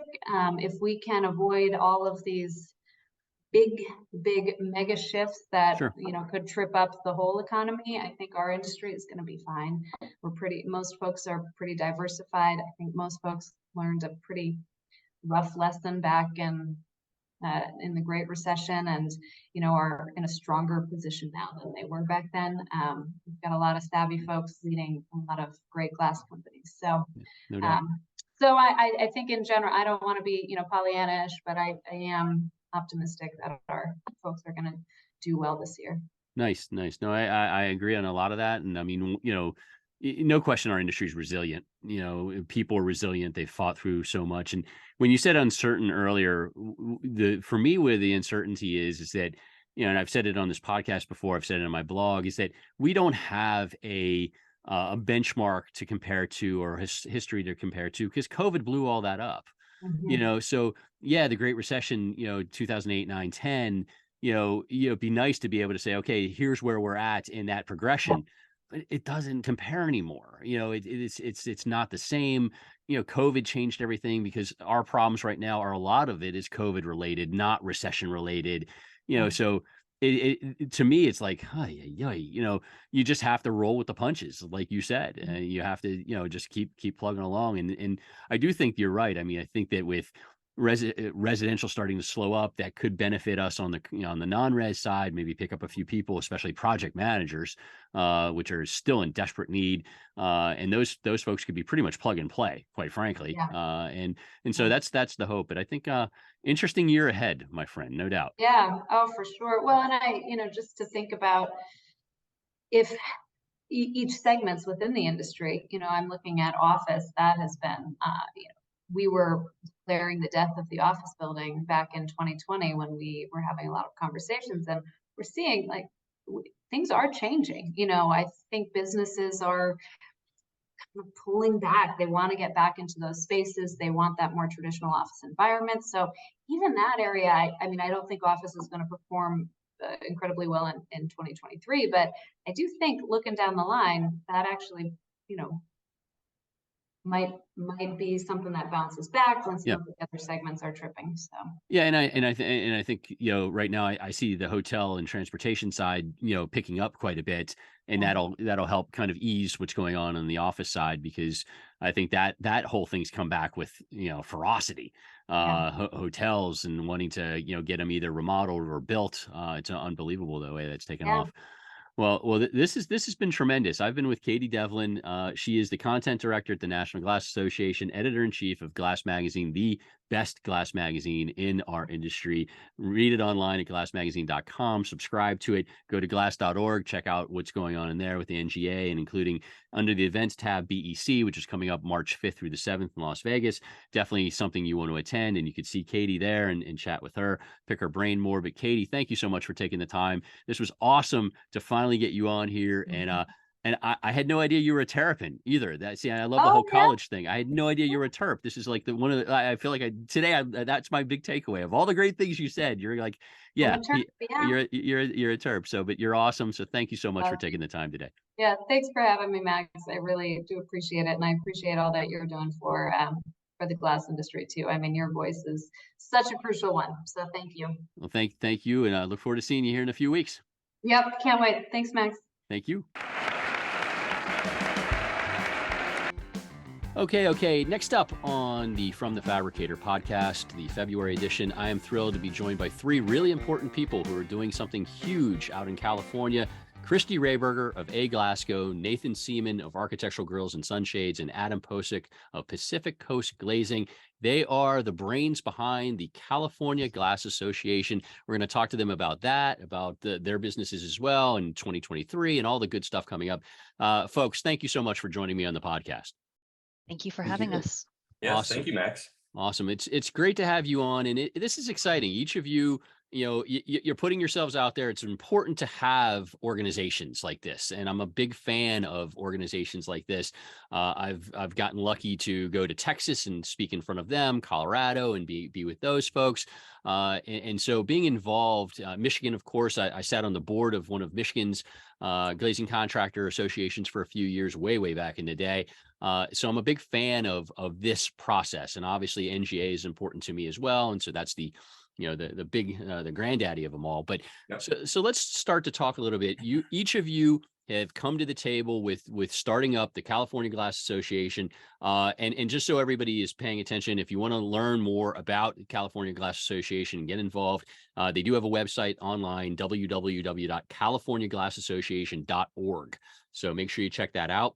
If we can avoid all of these big, big mega shifts that Sure. could trip up the whole economy, I think our industry is going to be fine. Most folks are pretty diversified. I think most folks learned a pretty rough lesson back in the Great Recession, and are in a stronger position now than they were back then. We've got a lot of savvy folks leading a lot of great glass companies. So Yeah. No doubt. um, so I think in general, I don't want to be, Pollyannish, but I am optimistic that our folks are going to do well this year. Nice, nice. No, I agree on a lot of that, and I mean, no question our industry is resilient. People are resilient. They've fought through so much. And when you said uncertain earlier, for me, where the uncertainty is that, and I've said it on this podcast before, I've said it on my blog, is that we don't have a benchmark to compare to, or history to compare to, because COVID blew all that up. So yeah, the Great Recession, 2008, 9, 10, it'd be nice to be able to say, okay, here's where we're at in that progression, but it doesn't compare anymore. It's not the same. COVID changed everything, because our problems right now a lot of it is COVID related, not recession related. So to me, it's like, you just have to roll with the punches, like you said. You have to, just keep plugging along. And I do think you're right. I mean, I think that with residential starting to slow up, that could benefit us on the on the non-res side, maybe pick up a few people, especially project managers, which are still in desperate need. And those folks could be pretty much plug and play, quite frankly. Yeah. And so that's the hope. But I think interesting year ahead, my friend, no doubt. Yeah. Oh, for sure. Well, and I, just to think about if each segments within the industry, I'm looking at office that has been, we were declaring the death of the office building back in 2020 when we were having a lot of conversations, and we're seeing like things are changing. I think businesses are kind of pulling back. They want to get back into those spaces. They want that more traditional office environment. So even that area, I mean, I don't think office is going to perform incredibly well in 2023, but I do think looking down the line, that actually, might be something that bounces back when some of the other segments are tripping. So yeah, and I think right now I see the hotel and transportation side picking up quite a bit, and that'll help kind of ease what's going on the office side, because I think that whole thing's come back with ferocity. Hotels and wanting to get them either remodeled or built. It's unbelievable the way that's taken off. Well, this has been tremendous. I've been with Katy Devlin. She is the content director at the National Glass Association, editor-in-chief of Glass Magazine, the best glass magazine in our industry. Read it online at glassmagazine.com. Subscribe to it. Go to glass.org. Check out what's going on in there with the NGA, and including under the events tab, BEC, which is coming up March 5th through the 7th in Las Vegas. Definitely something you want to attend, and you could see Katy there and chat with her, pick her brain more. But Katy, thank you so much for taking the time. This was awesome to finally get you on here. And I had no idea you were a Terrapin either. I love the whole college thing. I had no idea you were a Terp. This is like I feel like that's my big takeaway of all the great things you said. You're like, you're a Terp. So, but you're awesome. So thank you so much for taking the time today. Yeah. Thanks for having me, Max. I really do appreciate it. And I appreciate all that you're doing for the glass industry too. I mean, your voice is such a crucial one. So thank you. Well, thank you. And I look forward to seeing you here in a few weeks. Yep. Can't wait. Thanks, Max. Thank you. Okay. Next up on the From the Fabricator podcast, the February edition, I am thrilled to be joined by three really important people who are doing something huge out in California. Kristie Rehberger of A Glasgow, Nathan Seaman of Architectural Grills and Sunshades, and Adam Posik of Pacific Coast Glazing. They are the brains behind the California Glass Association. We're going to talk to them about that, about their businesses as well in 2023 and all the good stuff coming up. Folks, thank you so much for joining me on the podcast. Thank you for having us. Yes, awesome. Thank you, Max. Awesome. It's great to have you on, and this is exciting. Each of you, you're putting yourselves out there. It's important to have organizations like this, and I'm a big fan of organizations like this. I've gotten lucky to go to Texas and speak in front of them, Colorado, and be with those folks. And so being involved, Michigan, of course, I sat on the board of one of Michigan's glazing contractor associations for a few years, way back in the day. So I'm a big fan of this process, and obviously NGA is important to me as well. And so that's the big, the granddaddy of them all. But so let's start to talk a little bit. Each of you have come to the table with starting up the California Glass Association. And just so everybody is paying attention, if you want to learn more about the California Glass Association and get involved, they do have a website online, www.californiaglassassociation.org. So make sure you check that out.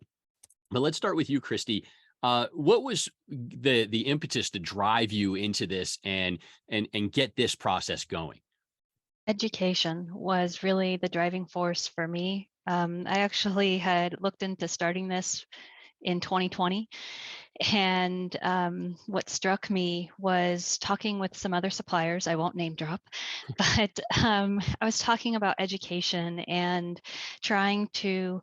But let's start with you, Kristie. What was the impetus to drive you into this and get this process going? Education was really the driving force for me. I actually had looked into starting this in 2020. And what struck me was talking with some other suppliers. I won't name drop, but I was talking about education and trying to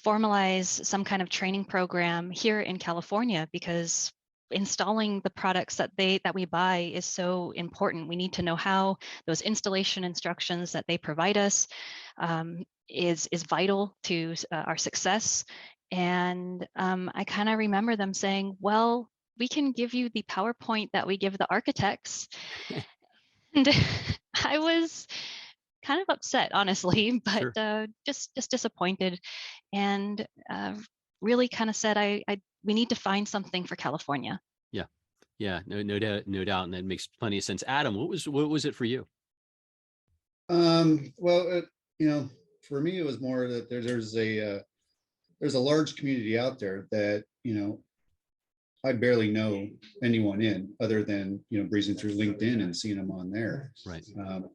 formalize some kind of training program here in California, because installing the products that we buy is so important. We need to know how those installation instructions that they provide us is vital to our success. And I kind of remember them saying, well, we can give you the PowerPoint that we give the architects. And I was kind of upset, honestly, but Sure. just disappointed, and really kind of said, we need to find something for California. Yeah, no doubt, no doubt, and that makes plenty of sense. Adam, what was it for you? Well, for me, it was more that there's a large community out there that, I barely know anyone in, other than, breezing through LinkedIn and seeing them on there. Right.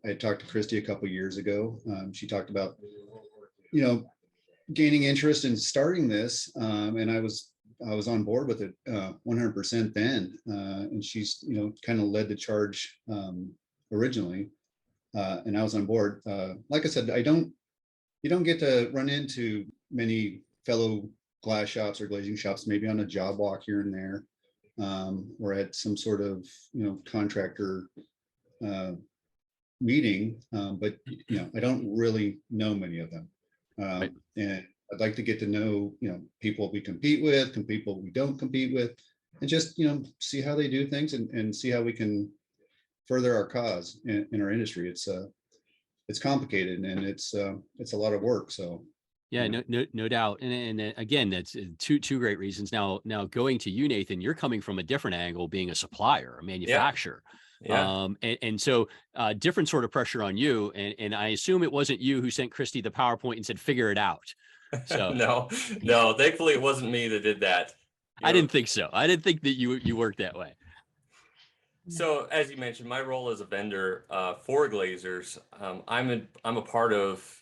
I talked to Kristie a couple of years ago. She talked about, gaining interest in starting this, and I was on board with it 100% then. And she's, kind of led the charge originally, and I was on board. Like I said, you don't get to run into many fellow glass shops or glazing shops, maybe on a job walk here and there, or at some sort of, contractor meeting. But, I don't really know many of them. Right. And I'd like to get to know, people we compete with, people we don't compete with, and just, see how they do things, and see how we can further our cause in our industry. It's complicated, and it's a lot of work. So Yeah, no doubt. And again, that's two great reasons. Now going to you, Nathan, you're coming from a different angle, being a supplier, a manufacturer. Yeah. And so different sort of pressure on you. And I assume it wasn't you who sent Kristie the PowerPoint and said, figure it out. So No, thankfully it wasn't me that did that. I didn't think so. I didn't think that you worked that way. So as you mentioned, my role as a vendor for glazers, I'm a part of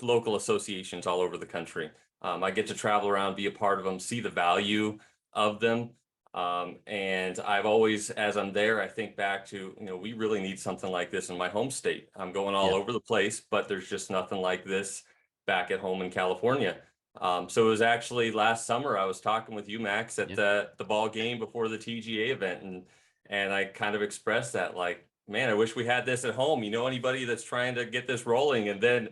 local associations all over the country. I get to travel around, be a part of them, see the value of them. And I've always, as I'm there, I think back to, we really need something like this in my home state. I'm going all over the place, but there's just nothing like this back at home in California. So it was actually last summer, I was talking with you, Max, at the ball game before the TGA event. And I kind of expressed that, like, man, I wish we had this at home. Anybody that's trying to get this rolling? And then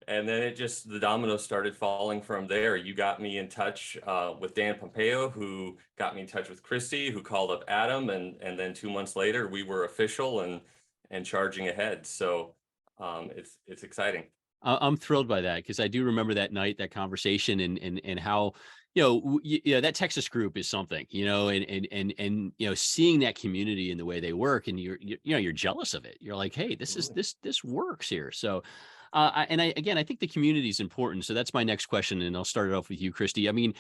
it just, the dominoes started falling from there. You got me in touch with Dan Pompeo, who got me in touch with Kristie, who called up Adam. And then 2 months later, we were official and charging ahead. So it's exciting. I'm thrilled by that, because I do remember that night, that conversation, and how, that Texas group is something, and seeing that community and the way they work, and you're jealous of it. You're like, hey, this works here. So, I think the community is important. So that's my next question, and I'll start it off with you, Kristie. I mean,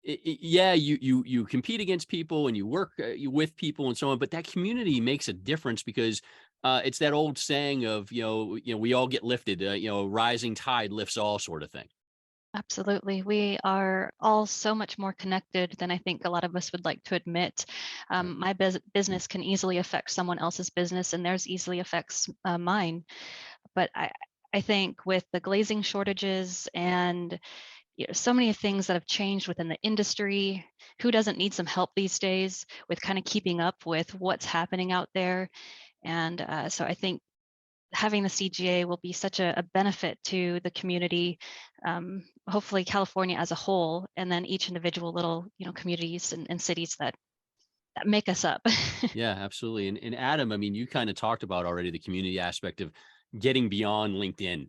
you compete against people, and you work with people and so on, but that community makes a difference, because it's that old saying of, we all get lifted, rising tide lifts all, sort of thing. Absolutely. We are all so much more connected than I think a lot of us would like to admit. My business can easily affect someone else's business, and theirs easily affects mine. But I think with the glazing shortages and so many things that have changed within the industry, who doesn't need some help these days with kind of keeping up with what's happening out there? And so I think having the CGA will be such a benefit to the community, hopefully California as a whole, and then each individual little, communities and cities that make us up. Yeah, absolutely. And Adam, I mean, you kind of talked about already the community aspect of getting beyond LinkedIn,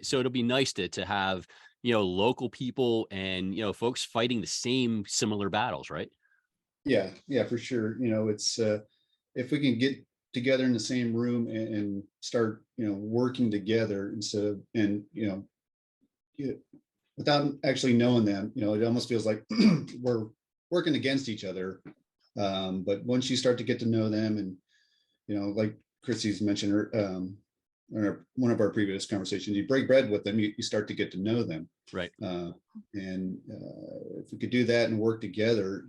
so it'll be nice to have, local people and, folks fighting the same similar battles, right? yeah, for sure. It's if we can get together in the same room and start, working together instead of, without actually knowing them, it almost feels like we're working against each other. But once you start to get to know them, and, like Kristie's mentioned one of our previous conversations, you break bread with them, you start to get to know them. Right. And if we could do that and work together,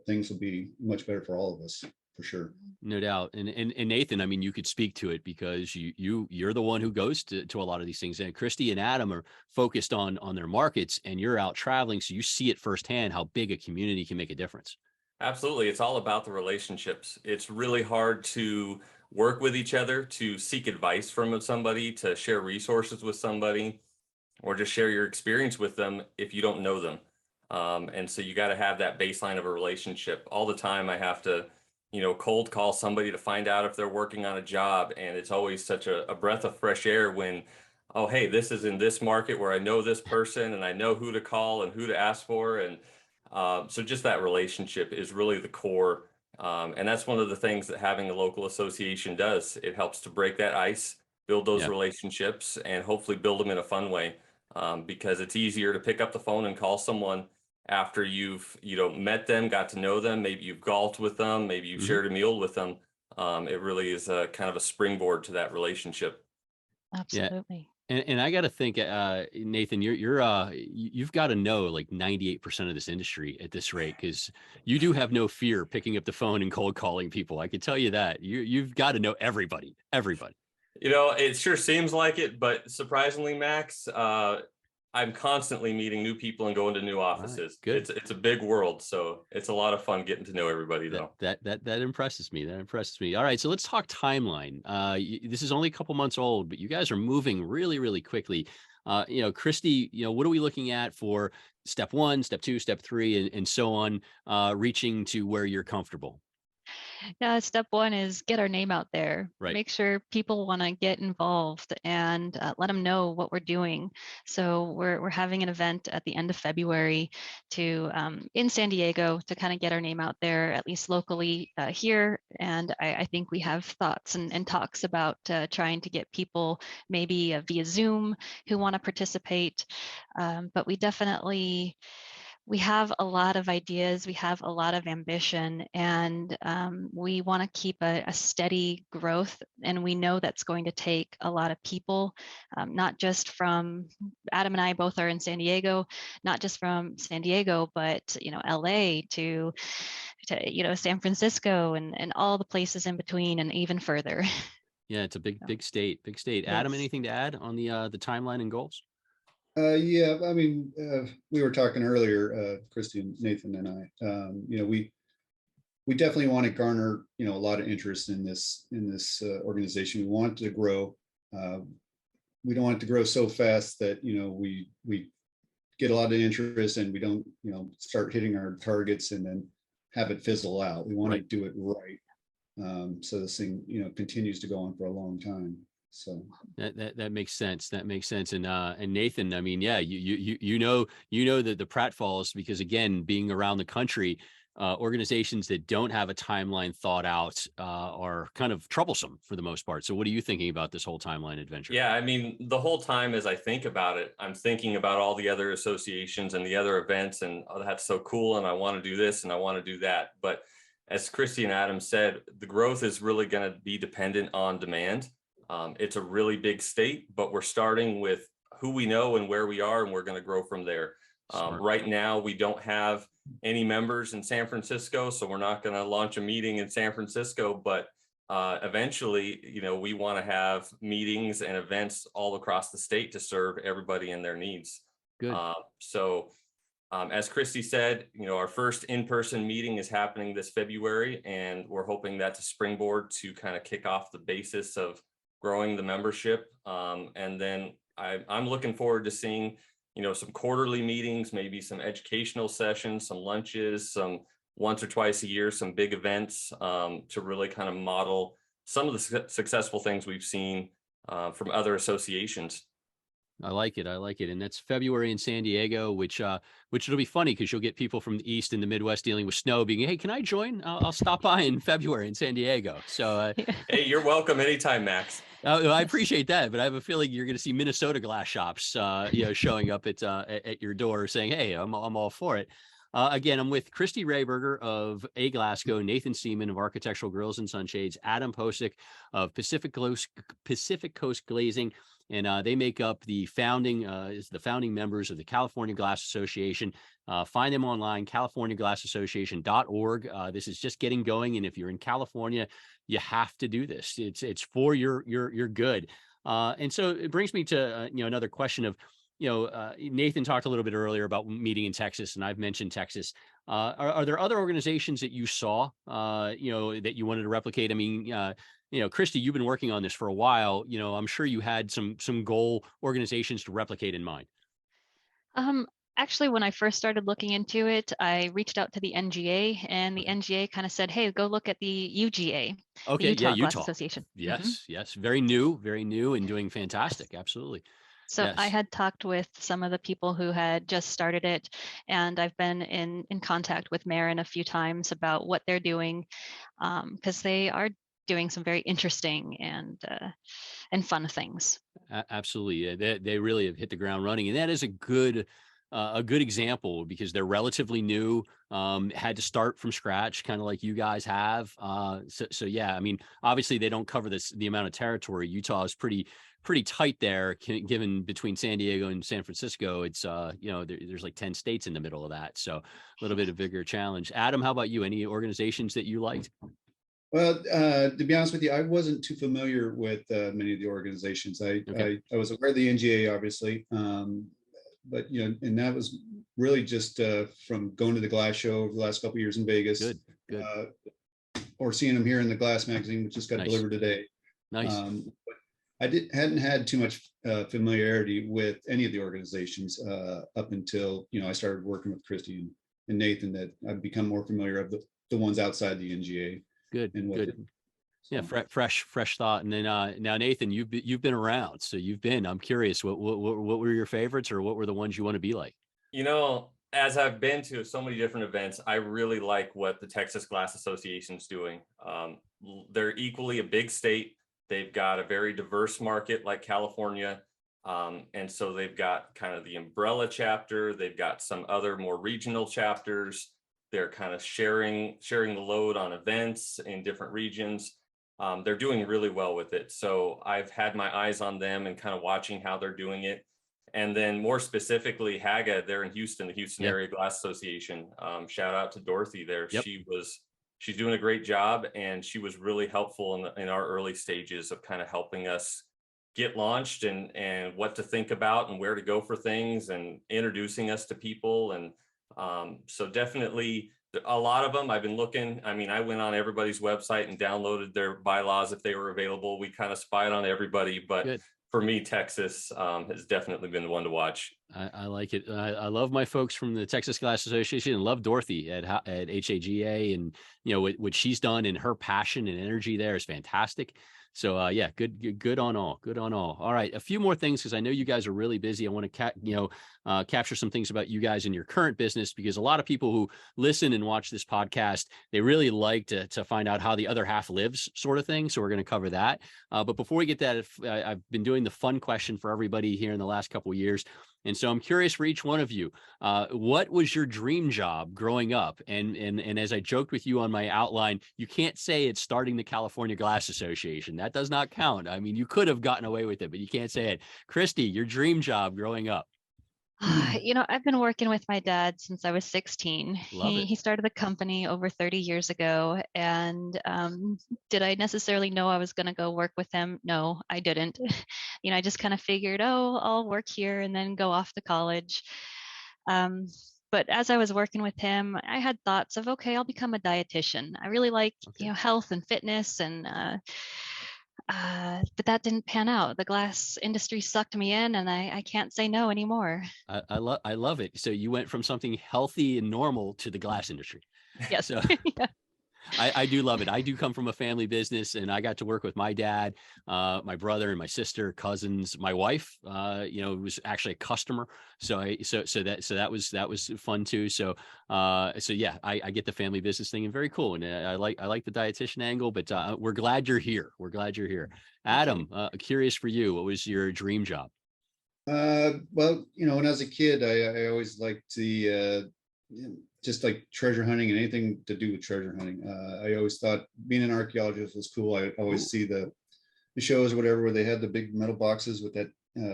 things will be much better for all of us, for sure. No doubt. And Nathan, I mean, you could speak to it because you're the one who goes to a lot of these things. And Kristie and Adam are focused on their markets, and you're out traveling. So you see it firsthand how big a community can make a difference. Absolutely. It's all about the relationships. It's really hard to work with each other, to seek advice from somebody, to share resources with somebody, or just share your experience with them if you don't know them. And so you got to have that baseline of a relationship. All the time I have to, cold call somebody to find out if they're working on a job. And it's always such a breath of fresh air when, oh, hey, this is in this market where I know this person and I know who to call and who to ask for. And so just that relationship is really the core. And that's one of the things that having a local association does. It helps to break that ice, build those relationships, and hopefully build them in a fun way. Because it's easier to pick up the phone and call someone after you've met them, got to know them. Maybe you've golfed with them, maybe you've shared a meal with them. It really is a kind of a springboard to that relationship. Absolutely. Yeah. And I got to think, Nathan, you've got to know like 98% of this industry at this rate, because you do have no fear picking up the phone and cold calling people. I can tell you that you've got to know everybody. It sure seems like it, but surprisingly, Max, I'm constantly meeting new people and going to new offices. Right, good. It's a big world, so it's a lot of fun getting to know everybody, though. That impresses me. All right, so let's talk timeline. This is only a couple months old, but you guys are moving really, really quickly. Kristie, what are we looking at for step 1, step 2, step 3, and so on, reaching to where you're comfortable? Yeah, step 1 is get our name out there. Right. Make sure people want to get involved and let them know what we're doing. So we're having an event at the end of February in San Diego to kind of get our name out there, at least locally here. And I think we have thoughts and talks about trying to get people maybe via Zoom who want to participate. But we have a lot of ideas, we have a lot of ambition, and we want to keep a steady growth. And we know that's going to take a lot of people, not just from Adam and I both are in San Diego, not just from San Diego, but LA to San Francisco and all the places in between and even further. Yeah, it's a big state. Adam, Yes. anything to add on the timeline and goals? Yeah, I mean, we were talking earlier, Kristie and Nathan and I, we definitely want to garner, a lot of interest in this organization. We want to grow. We don't want it to grow so fast that, we get a lot of interest and we don't, start hitting our targets and then have it fizzle out. We want to do it right. So this thing, continues to go on for a long time. So that makes sense. And Nathan, I mean, yeah, you know that the pratfalls, because again, being around the country, organizations that don't have a timeline thought out are kind of troublesome for the most part. So what are you thinking about this whole timeline adventure? Yeah, I mean, the whole time as I think about it, I'm thinking about all the other associations and the other events, and oh, that's so cool, and I want to do this and I want to do that. But as Kristie and Adam said, the growth is really going to be dependent on demand. It's a really big state, but we're starting with who we know and where we are, and we're going to grow from there. Right now, we don't have any members in San Francisco, so we're not going to launch a meeting in San Francisco, but eventually, we want to have meetings and events all across the state to serve everybody and their needs. Good. As Kristie said, our first in-person meeting is happening this February, and we're hoping that's a springboard to kind of kick off the basis of growing the membership. And then I'm looking forward to seeing, some quarterly meetings, maybe some educational sessions, some lunches, some once or twice a year, some big events to really kind of model some of the successful things we've seen from other associations. I like it. And that's February in San Diego, which it'll be funny because you'll get people from the East and the Midwest dealing with snow being, hey, can I join? I'll stop by in February in San Diego. So, hey, you're welcome anytime, Max. I appreciate that, but I have a feeling you're going to see Minnesota glass shops, showing up at your door saying, hey, I'm all for it. Again, I'm with Kristie Rehberger of A Glasgow, Nathan Seaman of Architectural Grills and Sunshades, Adam Posik of Pacific Coast Glazing, and they make up the founding members of the California Glass Association. Find them online, californiaglassassociation.org. This is just getting going, and if you're in California, you have to do this. It's for your good. And so it brings me to another question of, Nathan talked a little bit earlier about meeting in Texas, and I've mentioned Texas. Are there other organizations that you saw, that you wanted to replicate? I mean, Kristie, you've been working on this for a while. I'm sure you had some goal organizations to replicate in mind. Actually, when I first started looking into it, I reached out to the NGA, and the NGA kind of said, "Hey, go look at the UGA, Okay, the Utah yeah, Glass Utah. Association." Yes, yes, very new, and doing fantastic. Absolutely. So Yes. I had talked with some of the people who had just started it, and I've been in contact with Marin a few times about what they're doing, because they are doing some very interesting and fun things. Absolutely. Yeah, they really have hit the ground running. And that is a good example because they're relatively new, had to start from scratch, kind of like you guys have. So yeah, I mean, obviously they don't cover the amount of territory. Utah is pretty tight there, given between San Diego and San Francisco. It's, there's like 10 states in the middle of that. So a little bit of bigger challenge. Adam, how about you? Any organizations that you liked? Well, to be honest with you, I wasn't too familiar with many of the organizations. I was aware of the NGA, obviously, but and that was really just from going to the glass show over the last couple of years in Vegas. Good. Or seeing them here in the Glass magazine, which just got delivered today. Nice. I hadn't had too much familiarity with any of the organizations up until I started working with Kristie and Nathan. That I've become more familiar of the ones outside the NGA. Good. Yeah, fresh thought. And then now, Nathan, you've been around, so I'm curious, what were your favorites, or what were the ones you want to be like? As I've been to so many different events, I really like what the Texas Glass Association is doing. They're equally a big state. They've got a very diverse market like California. And so they've got kind of the umbrella chapter. They've got some other more regional chapters. They're kind of sharing the load on events in different regions. They're doing really well with it. So I've had my eyes on them and kind of watching how they're doing it. And then more specifically, HAGA, they're in Houston, the Houston Area Glass Association. Shout out to Dorothy there. Yep. She's doing a great job, and she was really helpful in our early stages of kind of helping us get launched and what to think about and where to go for things, and introducing us to people. And so definitely a lot of them I've been looking. I mean, I went on everybody's website and downloaded their bylaws if they were available. We kind of spied on everybody, but Good. For me, Texas has definitely been the one to watch. I like it. I love my folks from the Texas Glass Association, and love Dorothy at HAGA, and what she's done, and her passion and energy there is fantastic. So yeah, good on all. All right, a few more things, because I know you guys are really busy. I want to capture some things about you guys in your current business, because a lot of people who listen and watch this podcast, they really like to find out how the other half lives, sort of thing. So we're going to cover that. But before we get that, I've been doing the fun question for everybody here in the last couple of years. And so I'm curious for each one of you, what was your dream job growing up? And as I joked with you on my outline, you can't say it's starting the California Glass Association. That does not count. I mean, you could have gotten away with it, but you can't say it. Kristie, your dream job growing up. I've been working with my dad since I was 16. He started the company over 30 years ago. And did I necessarily know I was going to go work with him? No, I didn't. I just kind of figured, I'll work here and then go off to college. But as I was working with him, I had thoughts of, okay, I'll become a dietitian. I really like, health and fitness, and but that didn't pan out. The glass industry sucked me in, and I can't say no anymore. I love it. So you went from something healthy and normal to the glass industry. Yes. So yeah. I do love it. I do come from a family business, and I got to work with my dad, my brother, and my sister, cousins. My wife, was actually a customer. So that was fun too. So yeah, I get the family business thing, and very cool. And I like the dietitian angle, but we're glad you're here. Adam, curious for you, what was your dream job? Well, when I was a kid, I always liked the just like treasure hunting and anything to do with treasure hunting. I always thought being an archaeologist was cool. I always see the shows or whatever where they had the big metal boxes with that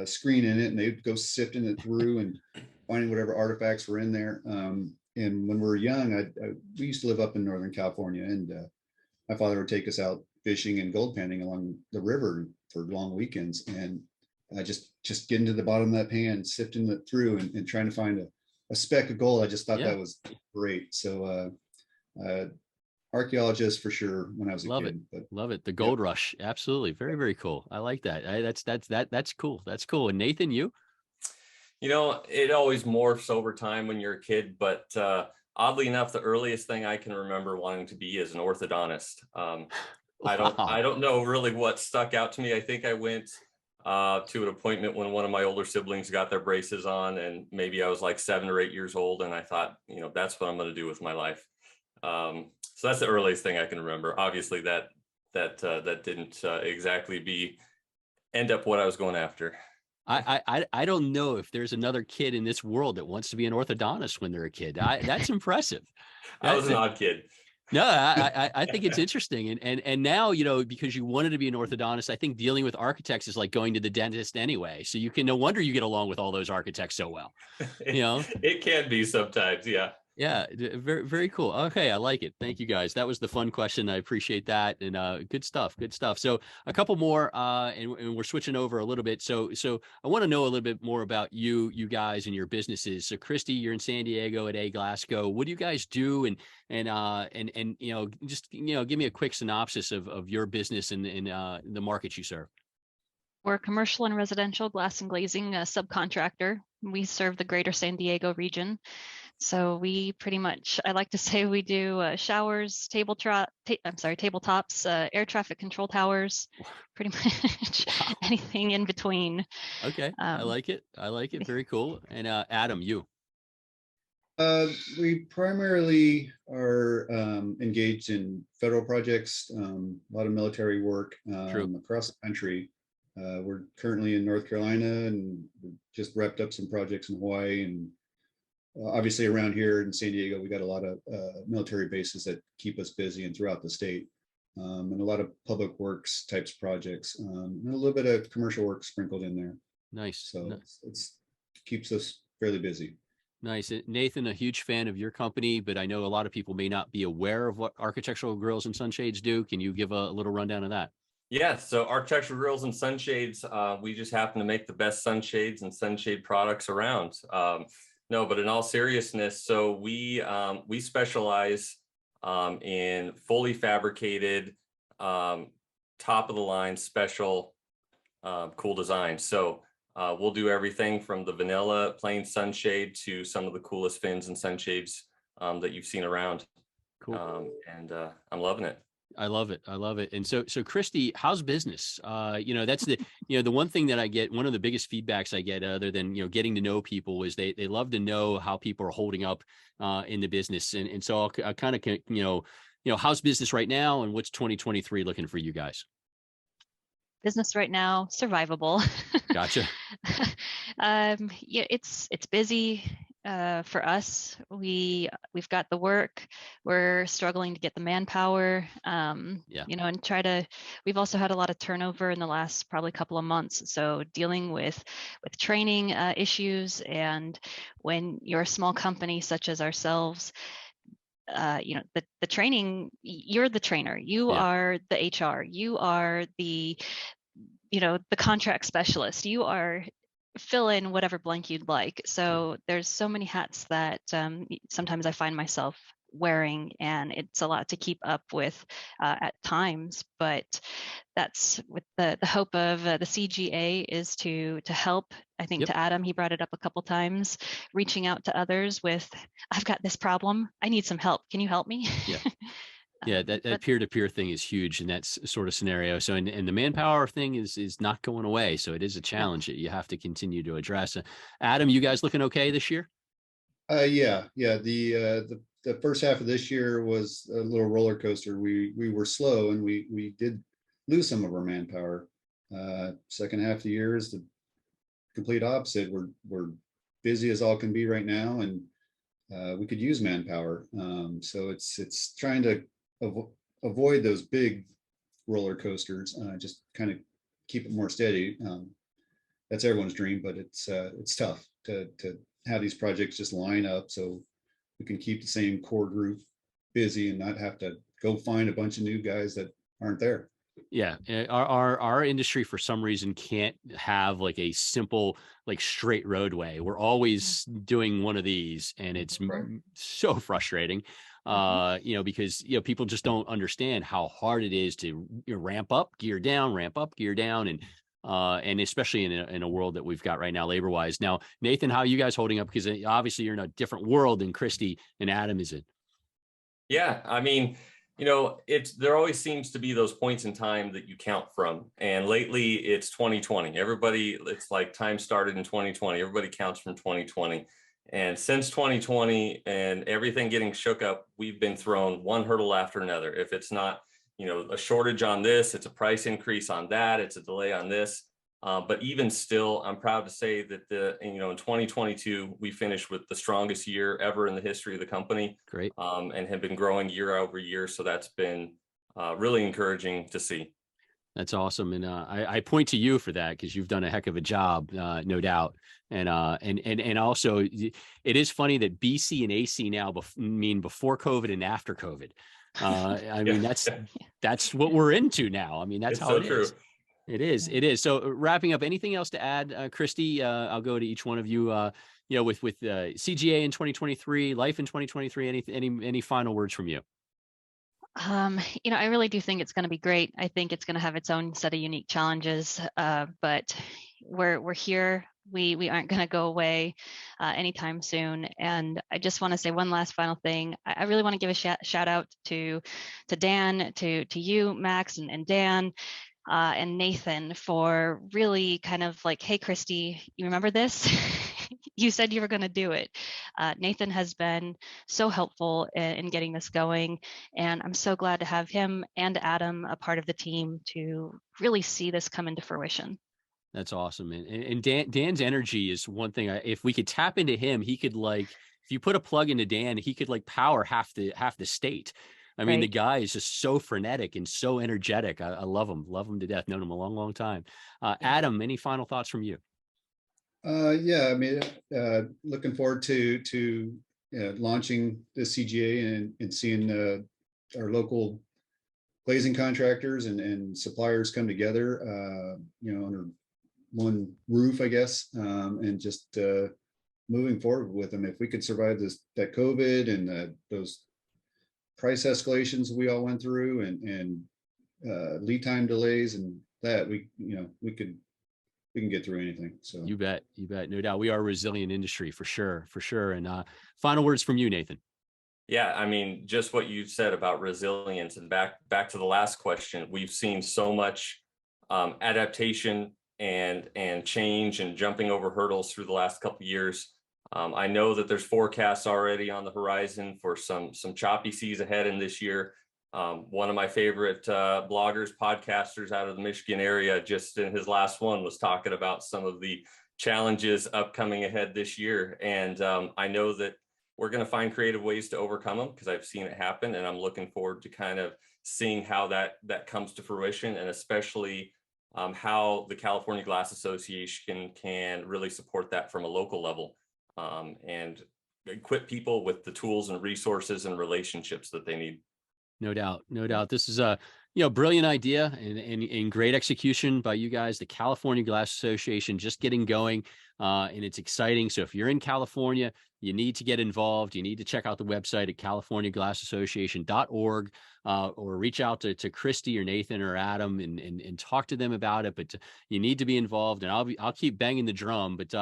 screen in it, and they'd go sifting it through and finding whatever artifacts were in there. And when we were young, we used to live up in Northern California, and my father would take us out fishing and gold panning along the river for long weekends. And just getting to the bottom of that pan, sifting it through and trying to find a speck of gold. I just thought that was great. So archaeologist for sure when I was a kid. Love it. The gold rush. Absolutely. Very, very cool. I like that. That's cool. That's cool. And Nathan, you? It always morphs over time when you're a kid, but oddly enough, the earliest thing I can remember wanting to be is an orthodontist. I don't know really what stuck out to me. I think I went to an appointment when one of my older siblings got their braces on, and maybe I was like 7 or 8 years old, and I thought, that's what I'm going to do with my life. So that's the earliest thing I can remember. Obviously, that didn't exactly end up what I was going after. I don't know if there's another kid in this world that wants to be an orthodontist when they're a kid. That's impressive. I was an odd kid. No, I think it's interesting. And now, because you wanted to be an orthodontist, I think dealing with architects is like going to the dentist anyway. So no wonder you get along with all those architects so well. It can be sometimes. Yeah. Yeah. Very, very cool. Okay. I like it. Thank you guys. That was the fun question. I appreciate that. And good stuff. Good stuff. So a couple more and we're switching over a little bit. So I want to know a little bit more about you guys and your businesses. So Kristie, you're in San Diego at A Glasgow. What do you guys do? And just, give me a quick synopsis of your business and the markets you serve. We're a commercial and residential glass and glazing subcontractor. We serve the greater San Diego region. So we pretty much, I like to say we do showers, tabletops, air traffic control towers, pretty much anything in between. Okay, I like it. Very cool. And Adam, you? We primarily are engaged in federal projects, a lot of military work across the country. We're currently in North Carolina, and we just wrapped up some projects in Hawaii, and obviously around here in San Diego, we got a lot of military bases that keep us busy and throughout the state, and a lot of public works types projects, and a little bit of commercial work sprinkled in there. Nice. So it's keeps us fairly busy. Nice. Nathan, a huge fan of your company, but I know a lot of people may not be aware of what Architectural Grills and Sunshades do. Can you give a little rundown of that? Yeah, so Architectural Grills and Sunshades, we just happen to make the best sunshades and sunshade products around. No, but in all seriousness, so we specialize in fully fabricated, top of the line, special, cool designs. So we'll do everything from the vanilla plain sunshade to some of the coolest fins and sunshades that you've seen around. Cool. And I'm loving it. I love it. And so Kristie, how's business? That's the one thing that I get, one of the biggest feedbacks I get, other than, getting to know people, is they love to know how people are holding up in the business. And so I'll kind of, how's business right now, and what's 2023 looking for you guys? Business right now, survivable. Gotcha. Yeah, it's busy. For us, we've got the work. We're struggling to get the manpower. And we've also had a lot of turnover in the last probably couple of months. So dealing with training issues, and when you're a small company such as ourselves, the training, you're the trainer, you are the HR, you are the contract specialist, you are fill in whatever blank you'd like. So there's so many hats that sometimes I find myself wearing, and it's a lot to keep up with at times. But that's with the hope of the CGA is to help. I think to Adam, he brought it up a couple times, reaching out to others with, I've got this problem, I need some help, can you help me? Yeah. Yeah, that peer-to-peer thing is huge in that sort of scenario. So, and the manpower thing is not going away. So it is a challenge that you have to continue to address. Adam, you guys looking okay this year? Yeah. The first half of this year was a little roller coaster. We were slow, and we did lose some of our manpower. Second half of the year is the complete opposite. We're busy as all can be right now, and we could use manpower. So it's trying to avoid those big roller coasters, just kind of keep it more steady. That's everyone's dream, but it's tough to have these projects just line up so we can keep the same core group busy and not have to go find a bunch of new guys that aren't there. Yeah, our industry for some reason can't have like a simple, like straight roadway. We're always doing one of these, and it's so frustrating. Because people just don't understand how hard it is to ramp up, gear down, and especially in a world that we've got right now, labor wise. Now, Nathan, how are you guys holding up? Because obviously you're in a different world than Kristie and Adam is in. Yeah, I mean, there always seems to be those points in time that you count from. And lately it's 2020. It's like time started in 2020. Everybody counts from 2020. And since 2020 and everything getting shook up, we've been thrown one hurdle after another. If it's not, a shortage on this, it's a price increase on that, it's a delay on this. But even still, I'm proud to say that in 2022, we finished with the strongest year ever in the history of the company. Great. And have been growing year over year. So that's been really encouraging to see. That's awesome. And I point to you for that, because you've done a heck of a job, no doubt. And also it is funny that BC and AC now mean before COVID and after COVID. I mean, that's what we're into now. I mean, that's how it is. It is. So wrapping up, anything else to add, Kristie? I'll go to each one of you, with CGA in 2023, life in 2023, any final words from you? I really do think it's going to be great. I think it's going to have its own set of unique challenges, but we're here. We aren't going to go away anytime soon. And I just want to say one last final thing. I really want to give a shout out to Dan, to you, Max, and Dan, and Nathan, for really kind of like, hey, Kristie, you remember this? You said you were going to do it. Nathan has been so helpful in getting this going, and I'm so glad to have him and Adam a part of the team to really see this come into fruition. That's awesome. And Dan's energy is one thing. If we could tap into him, he could, like, if you put a plug into Dan, he could like power half the state. I mean, The guy is just so frenetic and so energetic. I love him to death. Known him a long, long time. Adam, any final thoughts from you? Yeah, I mean, looking forward to launching the CGA and seeing our local glazing contractors and suppliers come together, under one roof, I guess, and just moving forward with them. If we could survive that COVID and those price escalations we all went through and lead time delays and that, we can get through anything. So you bet, no doubt. We are a resilient industry for sure. And final words from you, Nathan. Yeah, I mean, just what you said about resilience, and back to the last question, we've seen so much adaptation and change and jumping over hurdles through the last couple of years. I know that there's forecasts already on the horizon for some choppy seas ahead in this year. One of my favorite bloggers, podcasters out of the Michigan area, just in his last one, was talking about some of the challenges upcoming ahead this year. And I know that we're going to find creative ways to overcome them, because I've seen it happen, and I'm looking forward to kind of seeing how that comes to fruition, and especially how the California Glass Association can really support that from a local level, and equip people with the tools and resources and relationships that they need. No doubt. This is a brilliant idea and great execution by you guys. The California Glass Association just getting going, and it's exciting. So if you're in California, you need to get involved. You need to check out the website at californiaglassassociation.org, or reach out to Kristie or Nathan or Adam and talk to them about it. But you need to be involved, and I'll keep banging the drum. But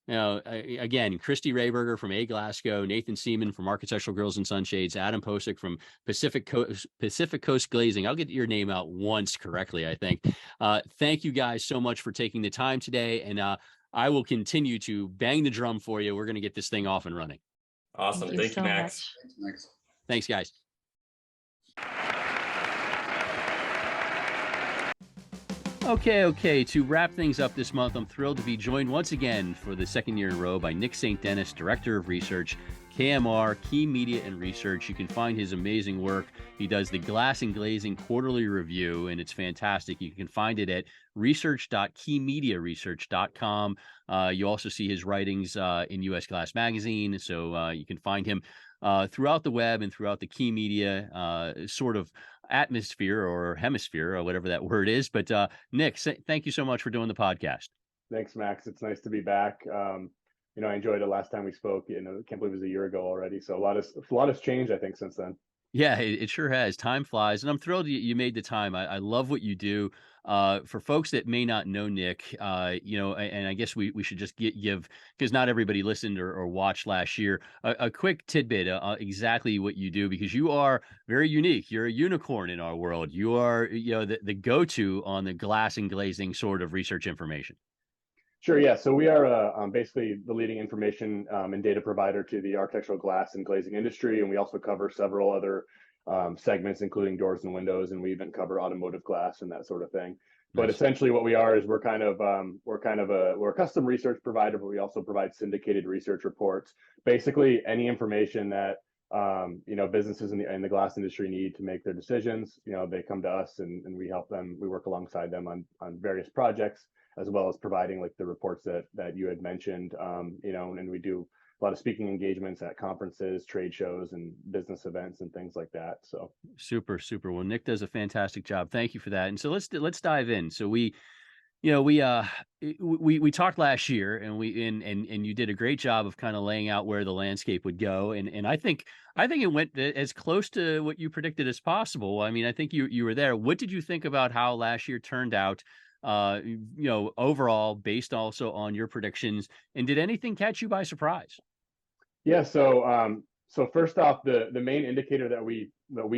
again, Kristie Rehberger from A Glasgow, Nathan Seaman from Architectural Grills and Sunshades, Adam Posik from Pacific Coast Glazing. I'll get your name out once correctly, I think. Thank you guys so much for taking the time today, and I will continue to bang the drum for you. We're going to get this thing off and running. Awesome. Thank you, Max. Thanks, guys. Okay. To wrap things up this month, I'm thrilled to be joined once again for the second year in a row by Nick St. Denis, Director of Research, KMR, Key Media and Research. You can find his amazing work. He does the Glass and Glazing Quarterly Review, and it's fantastic. You can find it at research.keymediaresearch.com. You also see his writings in U.S. Glass Magazine, so you can find him throughout the web and throughout the Key Media sort of atmosphere or hemisphere or whatever that word is. But Nick, thank you so much for doing the podcast. Thanks, Max. It's nice to be back. I enjoyed it last time we spoke. I can't believe it was a year ago already. So a lot has changed, I think, since then. Yeah, it sure has. Time flies, and I'm thrilled you made the time. I love what you do. For folks that may not know Nick, and I guess we should just give, because not everybody listened or watched last year, a quick tidbit exactly what you do, because you are very unique. You're a unicorn in our world. You are the go-to on the glass and glazing sort of research information. Sure, yeah. So we are basically the leading information and data provider to the architectural glass and glazing industry, and we also cover several other segments, including doors and windows, and we even cover automotive glass and that sort of thing. But Nice. essentially, what we are is we're a custom research provider, but we also provide syndicated research reports. Basically, any information that businesses in the glass industry need to make their decisions, they come to us and we help them. We work alongside them on various projects, as well as providing like the reports that you had mentioned, and we do a lot of speaking engagements at conferences, trade shows, and business events and things like that. So Super. Well, Nick does a fantastic job. Thank you for that. And so let's dive in. So we talked last year, and you did a great job of kind of laying out where the landscape would go. And I think it went as close to what you predicted as possible. I mean, I think you were there. What did you think about how last year turned out? Overall, based also on your predictions, and did anything catch you by surprise? yeah, so first off, the main indicator that we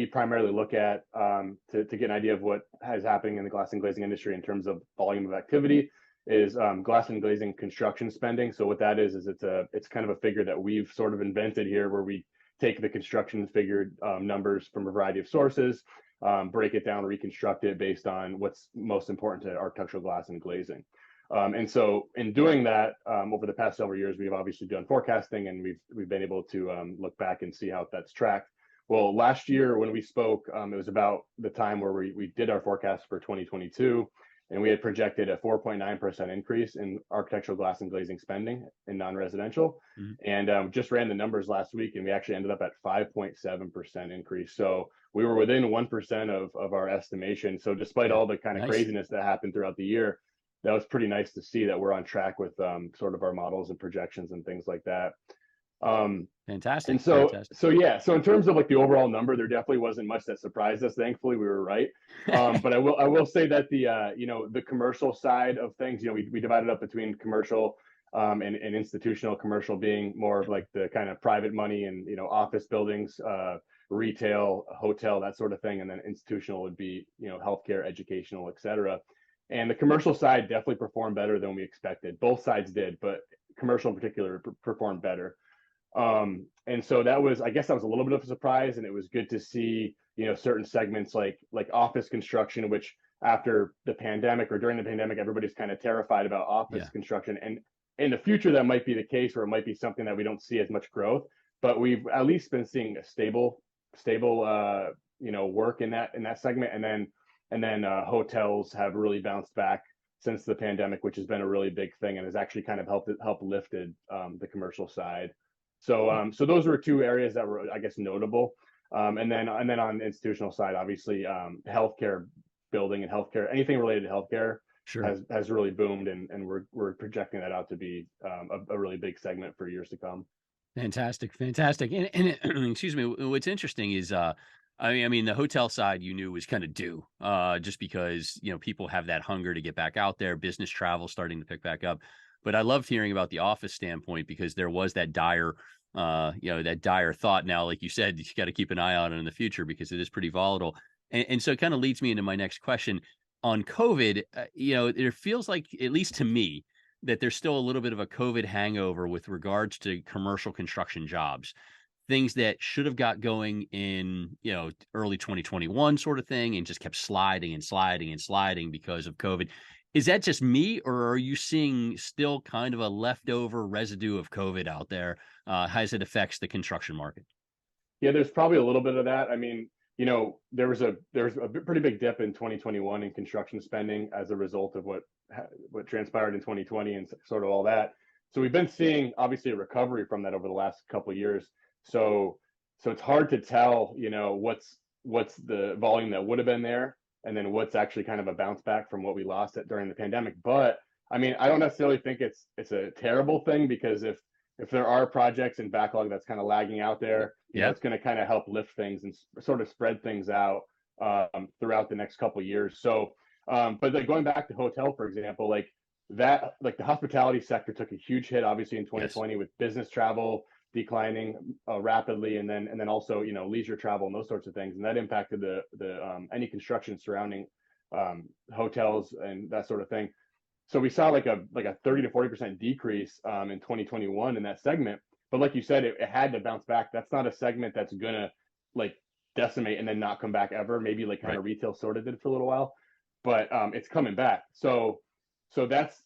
primarily look at to get an idea of what is happening in the glass and glazing industry in terms of volume of activity is glass and glazing construction spending. So what that is it's kind of a figure that we've sort of invented here, where we take the construction figured numbers from a variety of sources, break it down, reconstruct it based on what's most important to architectural glass and glazing. And so in doing that, over the past several years, we've obviously done forecasting, and we've been able to look back and see how that's tracked. Well, last year when we spoke, it was about the time where we did our forecast for 2022, and we had projected a 4.9% increase in architectural glass and glazing spending in non-residential. Mm-hmm. And just ran the numbers last week, and we actually ended up at 5.7% increase. So we were within 1% of our estimation. So despite all the kind of craziness that happened throughout the year, that was pretty nice to see that we're on track with sort of our models and projections and things like that. Fantastic. And so in terms of like the overall number, there definitely wasn't much that surprised us. Thankfully, we were right. But I will say that the commercial side of things, we divided up between commercial and institutional. Commercial being more of like the kind of private money and office buildings, retail, hotel, that sort of thing, and then institutional would be healthcare, educational, et cetera. And the commercial side definitely performed better than we expected. Both sides did, but commercial in particular performed better. And so I guess that was a little bit of a surprise, and it was good to see, certain segments like office construction, which after the pandemic or during the pandemic, everybody's kind of terrified about office construction. And in the future, that might be the case, or it might be something that we don't see as much growth, but we've at least been seeing a stable, work in that segment. And then hotels have really bounced back since the pandemic, which has been a really big thing and has actually kind of helped lifted the commercial side. So those were two areas that were, I guess, notable. And then on the institutional side, obviously, healthcare building and healthcare, anything related to healthcare has really boomed, and we're projecting that out to be a really big segment for years to come. Fantastic. And excuse me, what's interesting is I mean, the hotel side you knew was kind of due, just because, people have that hunger to get back out there, business travel starting to pick back up. But I loved hearing about the office standpoint, because there was that dire thought. Now, like you said, you got to keep an eye on it in the future, because it is pretty volatile. And so it kind of leads me into my next question on COVID. It feels like, at least to me, that there's still a little bit of a COVID hangover with regards to commercial construction jobs. Things that should have got going in, early 2021 sort of thing, and just kept sliding because of COVID. Is that just me, or are you seeing still kind of a leftover residue of COVID out there as it affects the construction market? Yeah, there's probably a little bit of that. I mean, there was a pretty big dip in 2021 in construction spending as a result of what transpired in 2020 and sort of all that. So we've been seeing obviously a recovery from that over the last couple of years. So it's hard to tell, what's the volume that would have been there, and then what's actually kind of a bounce back from what we lost during the pandemic. But I mean, I don't necessarily think it's a terrible thing, because if there are projects and backlog that's kind of lagging out there, it's going to kind of help lift things and sort of spread things out throughout the next couple of years. So, but like going back to hotel, for example, like the hospitality sector took a huge hit, obviously in 2020 with business travel declining rapidly, and then also leisure travel and those sorts of things, and that impacted the any construction surrounding hotels and that sort of thing. So we saw like a 30 to 40% decrease in 2021 in that segment. But like you said, it had to bounce back. That's not a segment that's gonna like decimate and then not come back ever. Maybe like kind of retail sort of did for a little while, but it's coming back. So that's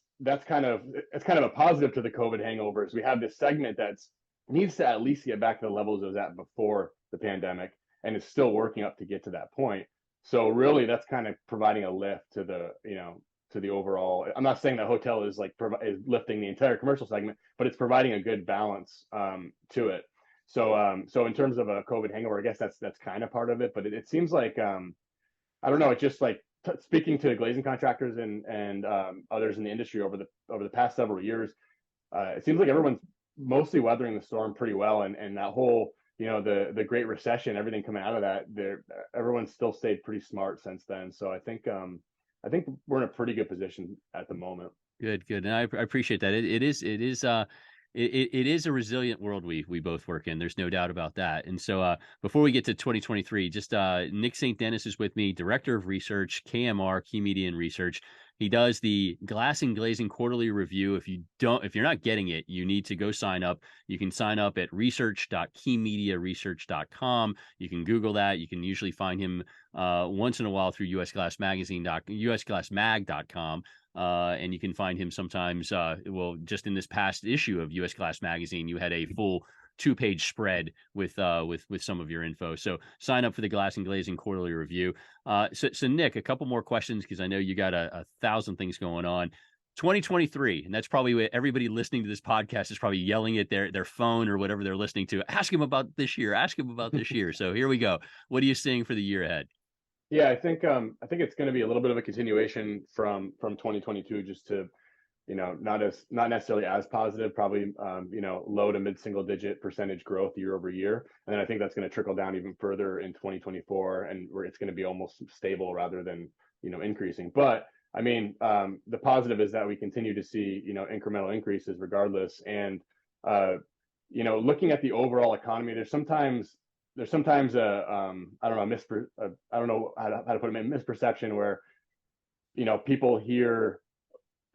kind of a positive to the COVID hangovers. We have this segment that's needs to at least get back to the levels it was at before the pandemic, and it's still working up to get to that point. So really, that's kind of providing a lift to the overall. I'm not saying that hotel is is lifting the entire commercial segment, but it's providing a good balance to it. So in terms of a COVID hangover, I guess that's kind of part of it. But it seems like I don't know. It just like speaking to glazing contractors and others in the industry over the past several years, it seems like everyone's mostly weathering the storm pretty well, and that whole the Great Recession, everything coming out of that, everyone's still stayed pretty smart since then. So I think we're in a pretty good position at the moment. Good, and I appreciate that. It is a resilient world we both work in. There's no doubt about that. And so before we get to 2023, just Nick St. Denis is with me, Director of Research, KMR, Key Media and Research. He does the Glass and Glazing Quarterly Review. If you're not getting it, you need to go sign up. You can sign up at research.keymediaresearch.com. You can Google that. You can usually find him once in a while through usglassmag.com. And you can find him sometimes, just in this past issue of US Glass Magazine, you had a full 2-page spread with some of your info. So sign up for the Glass and Glazing Quarterly Review. So Nick, a couple more questions, because I know you got a thousand things going on. 2023, and that's probably what everybody listening to this podcast is probably yelling at their phone or whatever they're listening to. Ask him about this year. Ask him about this year. So here we go. What are you seeing for the year ahead? Yeah, I think it's going to be a little bit of a continuation from 2022, just to not necessarily as positive, probably low to mid single digit percentage growth year over year, and then I think that's going to trickle down even further in 2024, and where it's going to be almost stable rather than increasing. But I mean, the positive is that we continue to see incremental increases regardless, and looking at the overall economy, there's sometimes a I don't know how to put it, misperception where people hear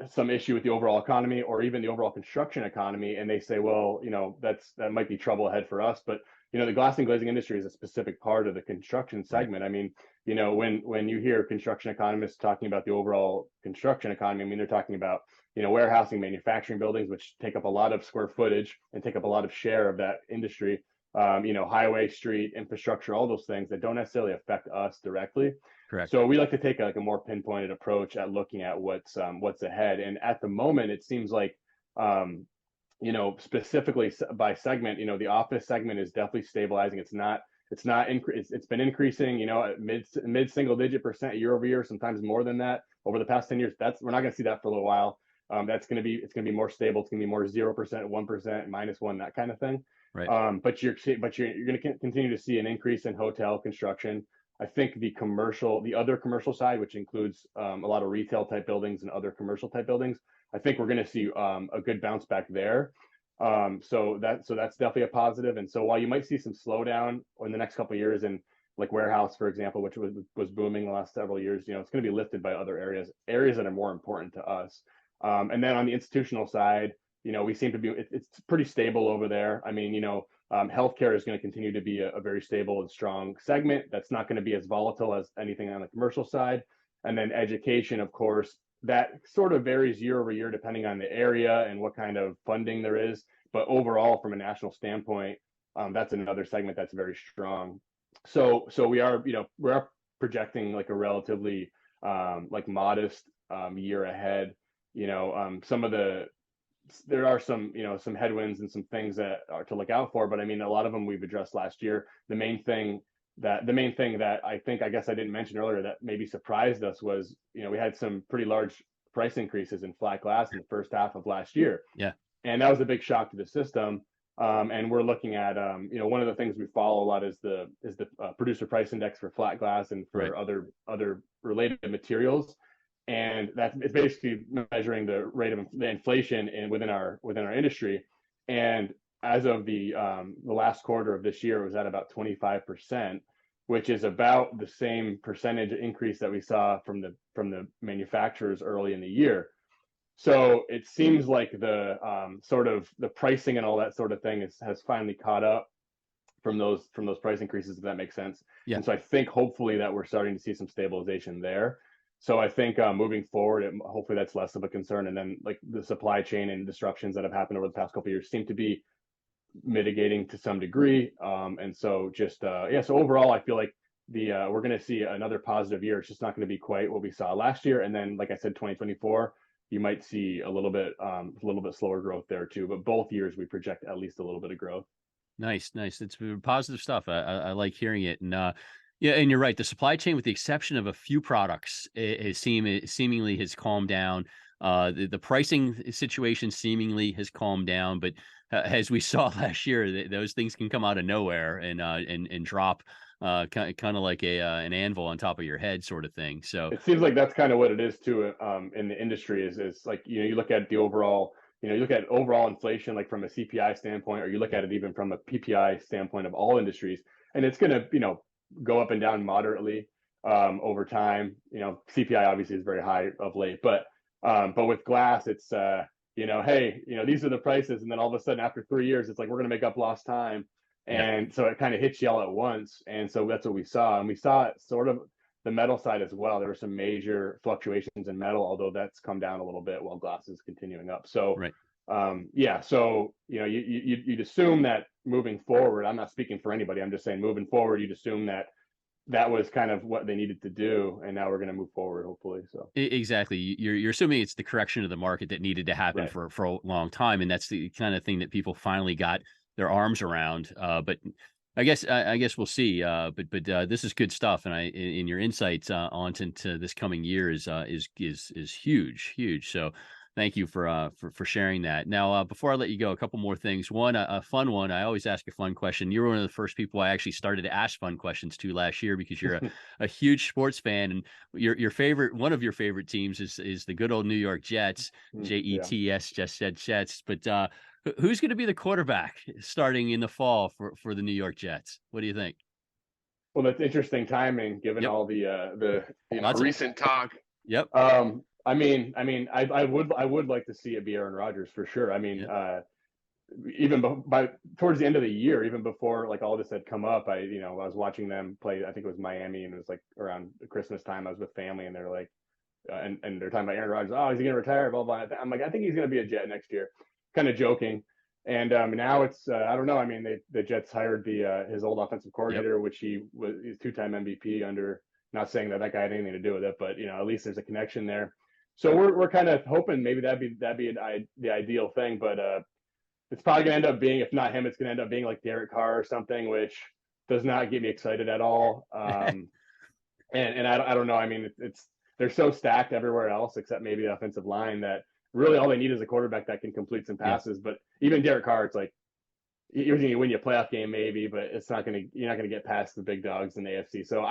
some issue with the overall economy or even the overall construction economy, and they say, well, that might be trouble ahead for us. But the glass and glazing industry is a specific part of the construction segment. I mean, when you hear construction economists talking about the overall construction economy, I mean, they're talking about warehousing, manufacturing buildings, which take up a lot of square footage and take up a lot of share of that industry. Highway, street, infrastructure, all those things that don't necessarily affect us directly. Correct. So we like to take a more pinpointed approach at looking at what's ahead. And at the moment, it seems like, specifically by segment, the office segment is definitely stabilizing. It's been increasing, at mid single digit percent year over year, sometimes more than that over the past 10 years. We're not going to see that for a little while. It's going to be more stable. It's going to be more 0%, 1%, -1%, that kind of thing. Right. But you're going to continue to see an increase in hotel construction. I think the other commercial side, which includes a lot of retail type buildings and other commercial type buildings, I think we're going to see a good bounce back there. So that's definitely a positive. And so while you might see some slowdown in the next couple of years in like warehouse, for example, which was booming the last several years, it's going to be lifted by other areas that are more important to us. And then on the institutional side, we seem to be, it's pretty stable over there. I mean, healthcare is going to continue to be a very stable and strong segment. That's not going to be as volatile as anything on the commercial side. And then education, of course, that sort of varies year over year depending on the area and what kind of funding there is. But overall, from a national standpoint, that's another segment that's very strong. So we are, we are projecting like a relatively like modest year ahead. There are some, some headwinds and some things that are to look out for, but I mean, a lot of them we've addressed last year. The main thing that I guess I didn't mention earlier that maybe surprised us was, we had some pretty large price increases in flat glass in the first half of last year. Yeah. And that was a big shock to the system. And we're looking at, one of the things we follow a lot is the producer price index for flat glass and for other related materials. And it's basically measuring the rate of the inflation within our industry. And as of the last quarter of this year, it was at about 25%, which is about the same percentage increase that we saw from the manufacturers early in the year. So it seems like the sort of the pricing and all that sort of thing has finally caught up from those price increases, if that makes sense. Yeah. And so I think hopefully that we're starting to see some stabilization there. So I think moving forward, hopefully that's less of a concern. And then like the supply chain and disruptions that have happened over the past couple of years seem to be mitigating to some degree. And so just, so overall, I feel like we're going to see another positive year. It's just not going to be quite what we saw last year. And then, like I said, 2024, you might see a little bit slower growth there too. But both years we project at least a little bit of growth. Nice. It's positive stuff. I like hearing it. And yeah, and you're right. The supply chain, with the exception of a few products, it seemingly has calmed down. The pricing situation seemingly has calmed down, but as we saw last year, those things can come out of nowhere and drop kind of like an anvil on top of your head, sort of thing. So it seems like that's kind of what it is too in the industry. Is like you look at the overall. You look at overall inflation, like from a CPI standpoint, or you look at it even from a PPI standpoint of all industries, and it's going to, go up and down moderately over time. CPI obviously is very high of late, but with glass, it's hey, these are the prices, and then all of a sudden after 3 years, it's like we're going to make up lost time, and so it kind of hits you all at once, and so that's what we saw, and we saw it sort of the metal side as well. There were some major fluctuations in metal, although that's come down a little bit while glass is continuing up. So so you'd assume that moving forward, I'm not speaking for anybody, I'm just saying moving forward, you'd assume that was kind of what they needed to do, and now we're going to move forward, hopefully. So exactly, you're assuming it's the correction of the market that needed to happen for a long time, and that's the kind of thing that people finally got their arms around. But I guess we'll see. But this is good stuff, and in your insights onto this coming year is huge. So thank you for sharing that. Now, before I let you go, a couple more things. One, a fun one. I always ask a fun question. You were one of the first people I actually started to ask fun questions to last year, because you're a huge sports fan, and one of your favorite teams is the good old New York Jets, Jets, just said Jets. But who's going to be the quarterback starting in the fall for the New York Jets? What do you think? Well, that's interesting timing given all the recent talk. Yep. I mean, I would like to see it be Aaron Rodgers for sure. I mean, even towards the end of the year, even before like all this had come up, I was watching them play. I think it was Miami, and it was like around Christmas time. I was with family, and they're like, and they're talking about Aaron Rodgers. Oh, is he going to retire? Blah blah. I'm like, I think he's going to be a Jet next year. Kind of joking. And now it's I don't know. I mean, the Jets hired his old offensive coordinator, which he's 2-time MVP under. Not saying that guy had anything to do with it, but at least there's a connection there. So we're kind of hoping maybe that'd be the ideal thing, but it's probably gonna end up being, if not him, it's gonna end up being like Derek Carr or something, which does not get me excited at all. And I don't know. I mean, they're so stacked everywhere else except maybe the offensive line that really all they need is a quarterback that can complete some passes. But even Derek Carr, it's like you're gonna win you a playoff game maybe, but you're not gonna get past the big dogs in the AFC. So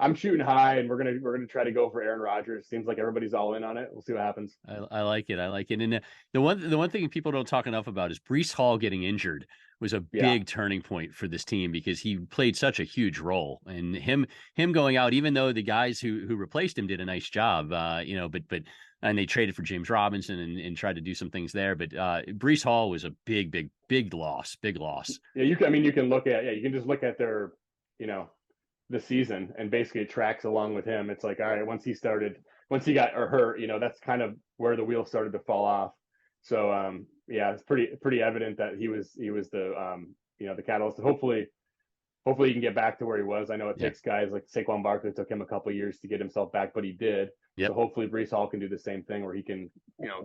I'm shooting high, and we're gonna try to go for Aaron Rodgers. Seems like everybody's all in on it. We'll see what happens. I like it. And the one thing people don't talk enough about is Breece Hall getting injured was a big turning point for this team, because he played such a huge role. And him going out, even though the guys who replaced him did a nice job, but and they traded for James Robinson and tried to do some things there. But Breece Hall was a big loss. Yeah, you can just look at their, the season and basically tracks along with him. It's like, all right, once he got hurt, that's kind of where the wheels started to fall off. So yeah, it's pretty evident that he was the the catalyst. Hopefully he can get back to where he was. I know it takes guys like Saquon Barkley, it took him a couple of years to get himself back, but he did. Yep. So hopefully Breece Hall can do the same thing where he can,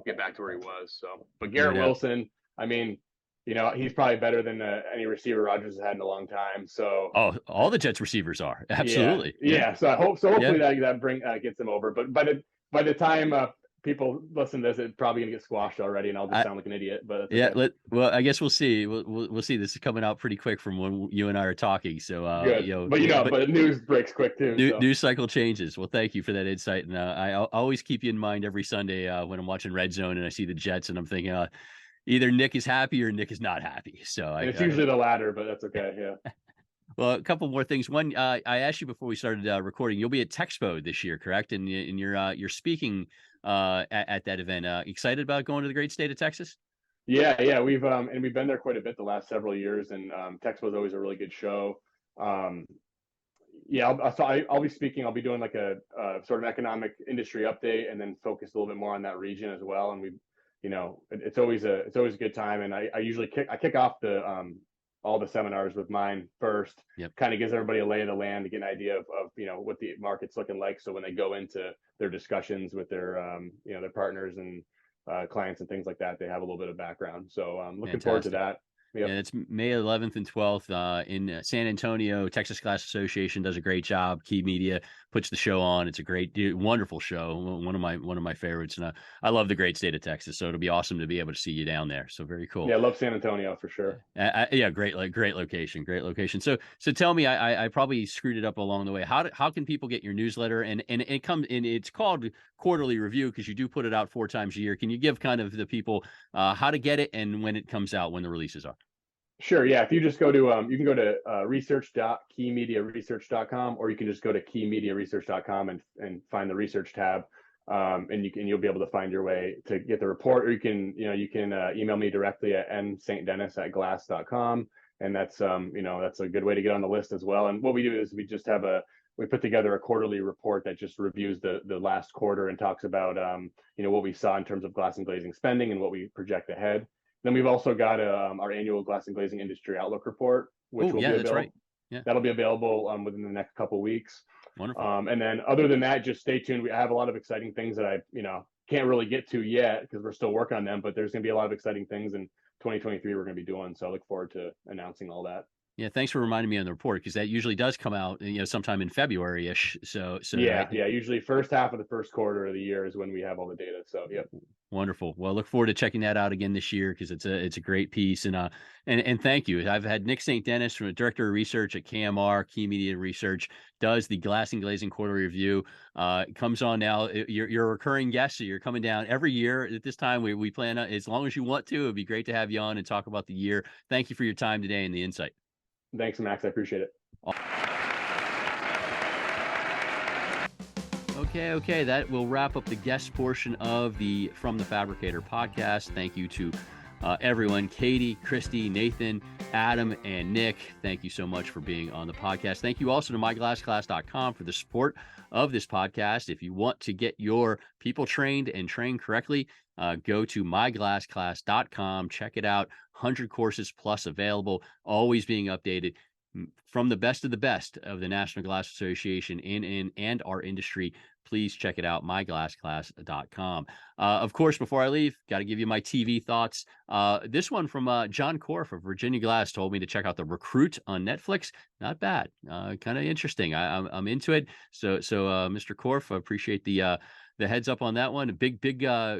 get back to where he was. So, but Garrett Wilson, I mean, he's probably better than any receiver Rodgers has had in a long time. So, all the Jets receivers are absolutely. Yeah. So hopefully that gets him over. But by the time people listen to this, it's probably gonna get squashed already, and I'll just sound like an idiot. But okay. Well, I guess we'll see. We'll see. This is coming out pretty quick from when you and I are talking. So, good. But news breaks quick too. News cycle changes. Well, thank you for that insight, and I always keep you in mind every Sunday when I'm watching Red Zone and I see the Jets, and I'm thinking either Nick is happy or Nick is not happy. So it's usually the latter, but that's okay. Yeah. Well, a couple more things. One, I asked you before we started recording. You'll be at Texpo this year, correct? And you're speaking at that event. Excited about going to the great state of Texas? Yeah. We've been there quite a bit the last several years, and Texpo is always a really good show. I'll be speaking. I'll be doing like a sort of economic industry update, and then focus a little bit more on that region as well. And it's always a good time. And I usually kick off all the seminars with mine first. Yep. Kind of gives everybody a lay of the land to get an idea of what the market's looking like. So when they go into their discussions with their their partners and clients and things like that, they have a little bit of background. So I'm looking forward to that. Yep. And it's May 11th and 12th in San Antonio. Texas Glass Association does a great job. Key Media puts the show on. It's a wonderful show. One of my favorites. And I love the great state of Texas. So it'll be awesome to be able to see you down there. So very cool. Yeah, I love San Antonio for sure. Great location. So tell me, I probably screwed it up along the way. How can people get your newsletter? And it's called Quarterly Review because you do put it out 4 times a year. Can you give kind of the people how to get it and when it comes out, when the releases are? Sure. Yeah. If you just go to, you can go to research.keymediaresearch.com, or you can just go to keymediaresearch.com and find the research tab. And you'll be able to find your way to get the report, or you can email me directly at nstdennis@glass.com. And that's a good way to get on the list as well. And what we do is we put together a quarterly report that just reviews the last quarter and talks about, what we saw in terms of glass and glazing spending and what we project ahead. Then we've also got our annual glass and glazing industry outlook report, which will be available. That's right. Yeah. That'll be available within the next couple of weeks. Wonderful. And then other than that, just stay tuned. We have a lot of exciting things that I can't really get to yet because we're still working on them, but there's going to be a lot of exciting things in 2023 we're going to be doing. So I look forward to announcing all that. Yeah, thanks for reminding me on the report because that usually does come out, sometime in February-ish. So yeah, usually first half of the first quarter of the year is when we have all the data. So yep. Wonderful. Well, look forward to checking that out again this year because it's a great piece. And thank you. I've had Nick St. Denis, from Director of Research at KMR, Key Media Research, does the Glass and Glazing Quarterly Review. It comes on now. You're a recurring guest, so you're coming down every year. At this time, we plan on, as long as you want to. It'd be great to have you on and talk about the year. Thank you for your time today and the insight. Thanks, Max. I appreciate it. Okay. That will wrap up the guest portion of the From the Fabricator podcast. Thank you to everyone, Katy, Kristie, Nathan, Adam, and Nick. Thank you so much for being on the podcast. Thank you also to myglassclass.com for the support of this podcast. If you want to get your people trained and trained correctly, go to myglassclass.com. Check it out. 100 courses plus available, always being updated from the best of the National Glass Association in and our industry. Please check it out, myglassclass.com. Of course, before I leave, got to give you my TV thoughts. This one from John Korf of Virginia Glass told me to check out The Recruit on Netflix. Not bad. Kind of interesting. I'm into it. So Mr. Korf, I appreciate the heads up on that one. Big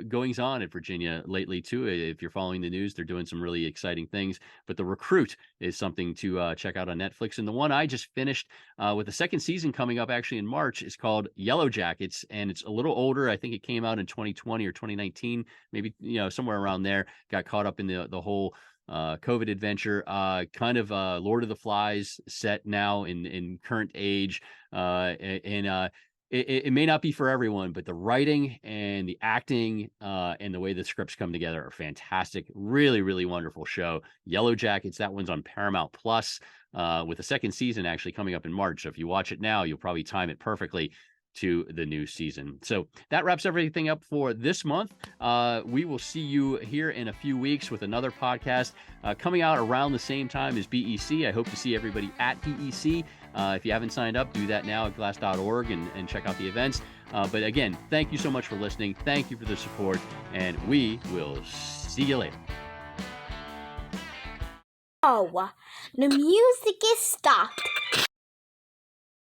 goings on at Virginia lately too. If you're following the news, they're doing some really exciting things. But The Recruit is something to check out on Netflix. And the one I just finished with the second season coming up actually in March is called Yellow Jackets, and it's a little older. I think it came out in 2020 or 2019, maybe somewhere around there. Got caught up in the whole COVID adventure, kind of Lord of the Flies set now in current age, It may not be for everyone, but the writing and the acting and the way the scripts come together are fantastic. Really, really wonderful show. Yellow Jackets, that one's on Paramount Plus. with the second season actually coming up in March. So if you watch it now, you'll probably time it perfectly to the new season. So that wraps everything up for this month. We will see you here in a few weeks with another podcast coming out around the same time as BEC. I hope to see everybody at BEC. If you haven't signed up, do that now at glass.org and check out the events. But again, thank you so much for listening. Thank you for the support, and we will see you later. Oh, the music is stopped.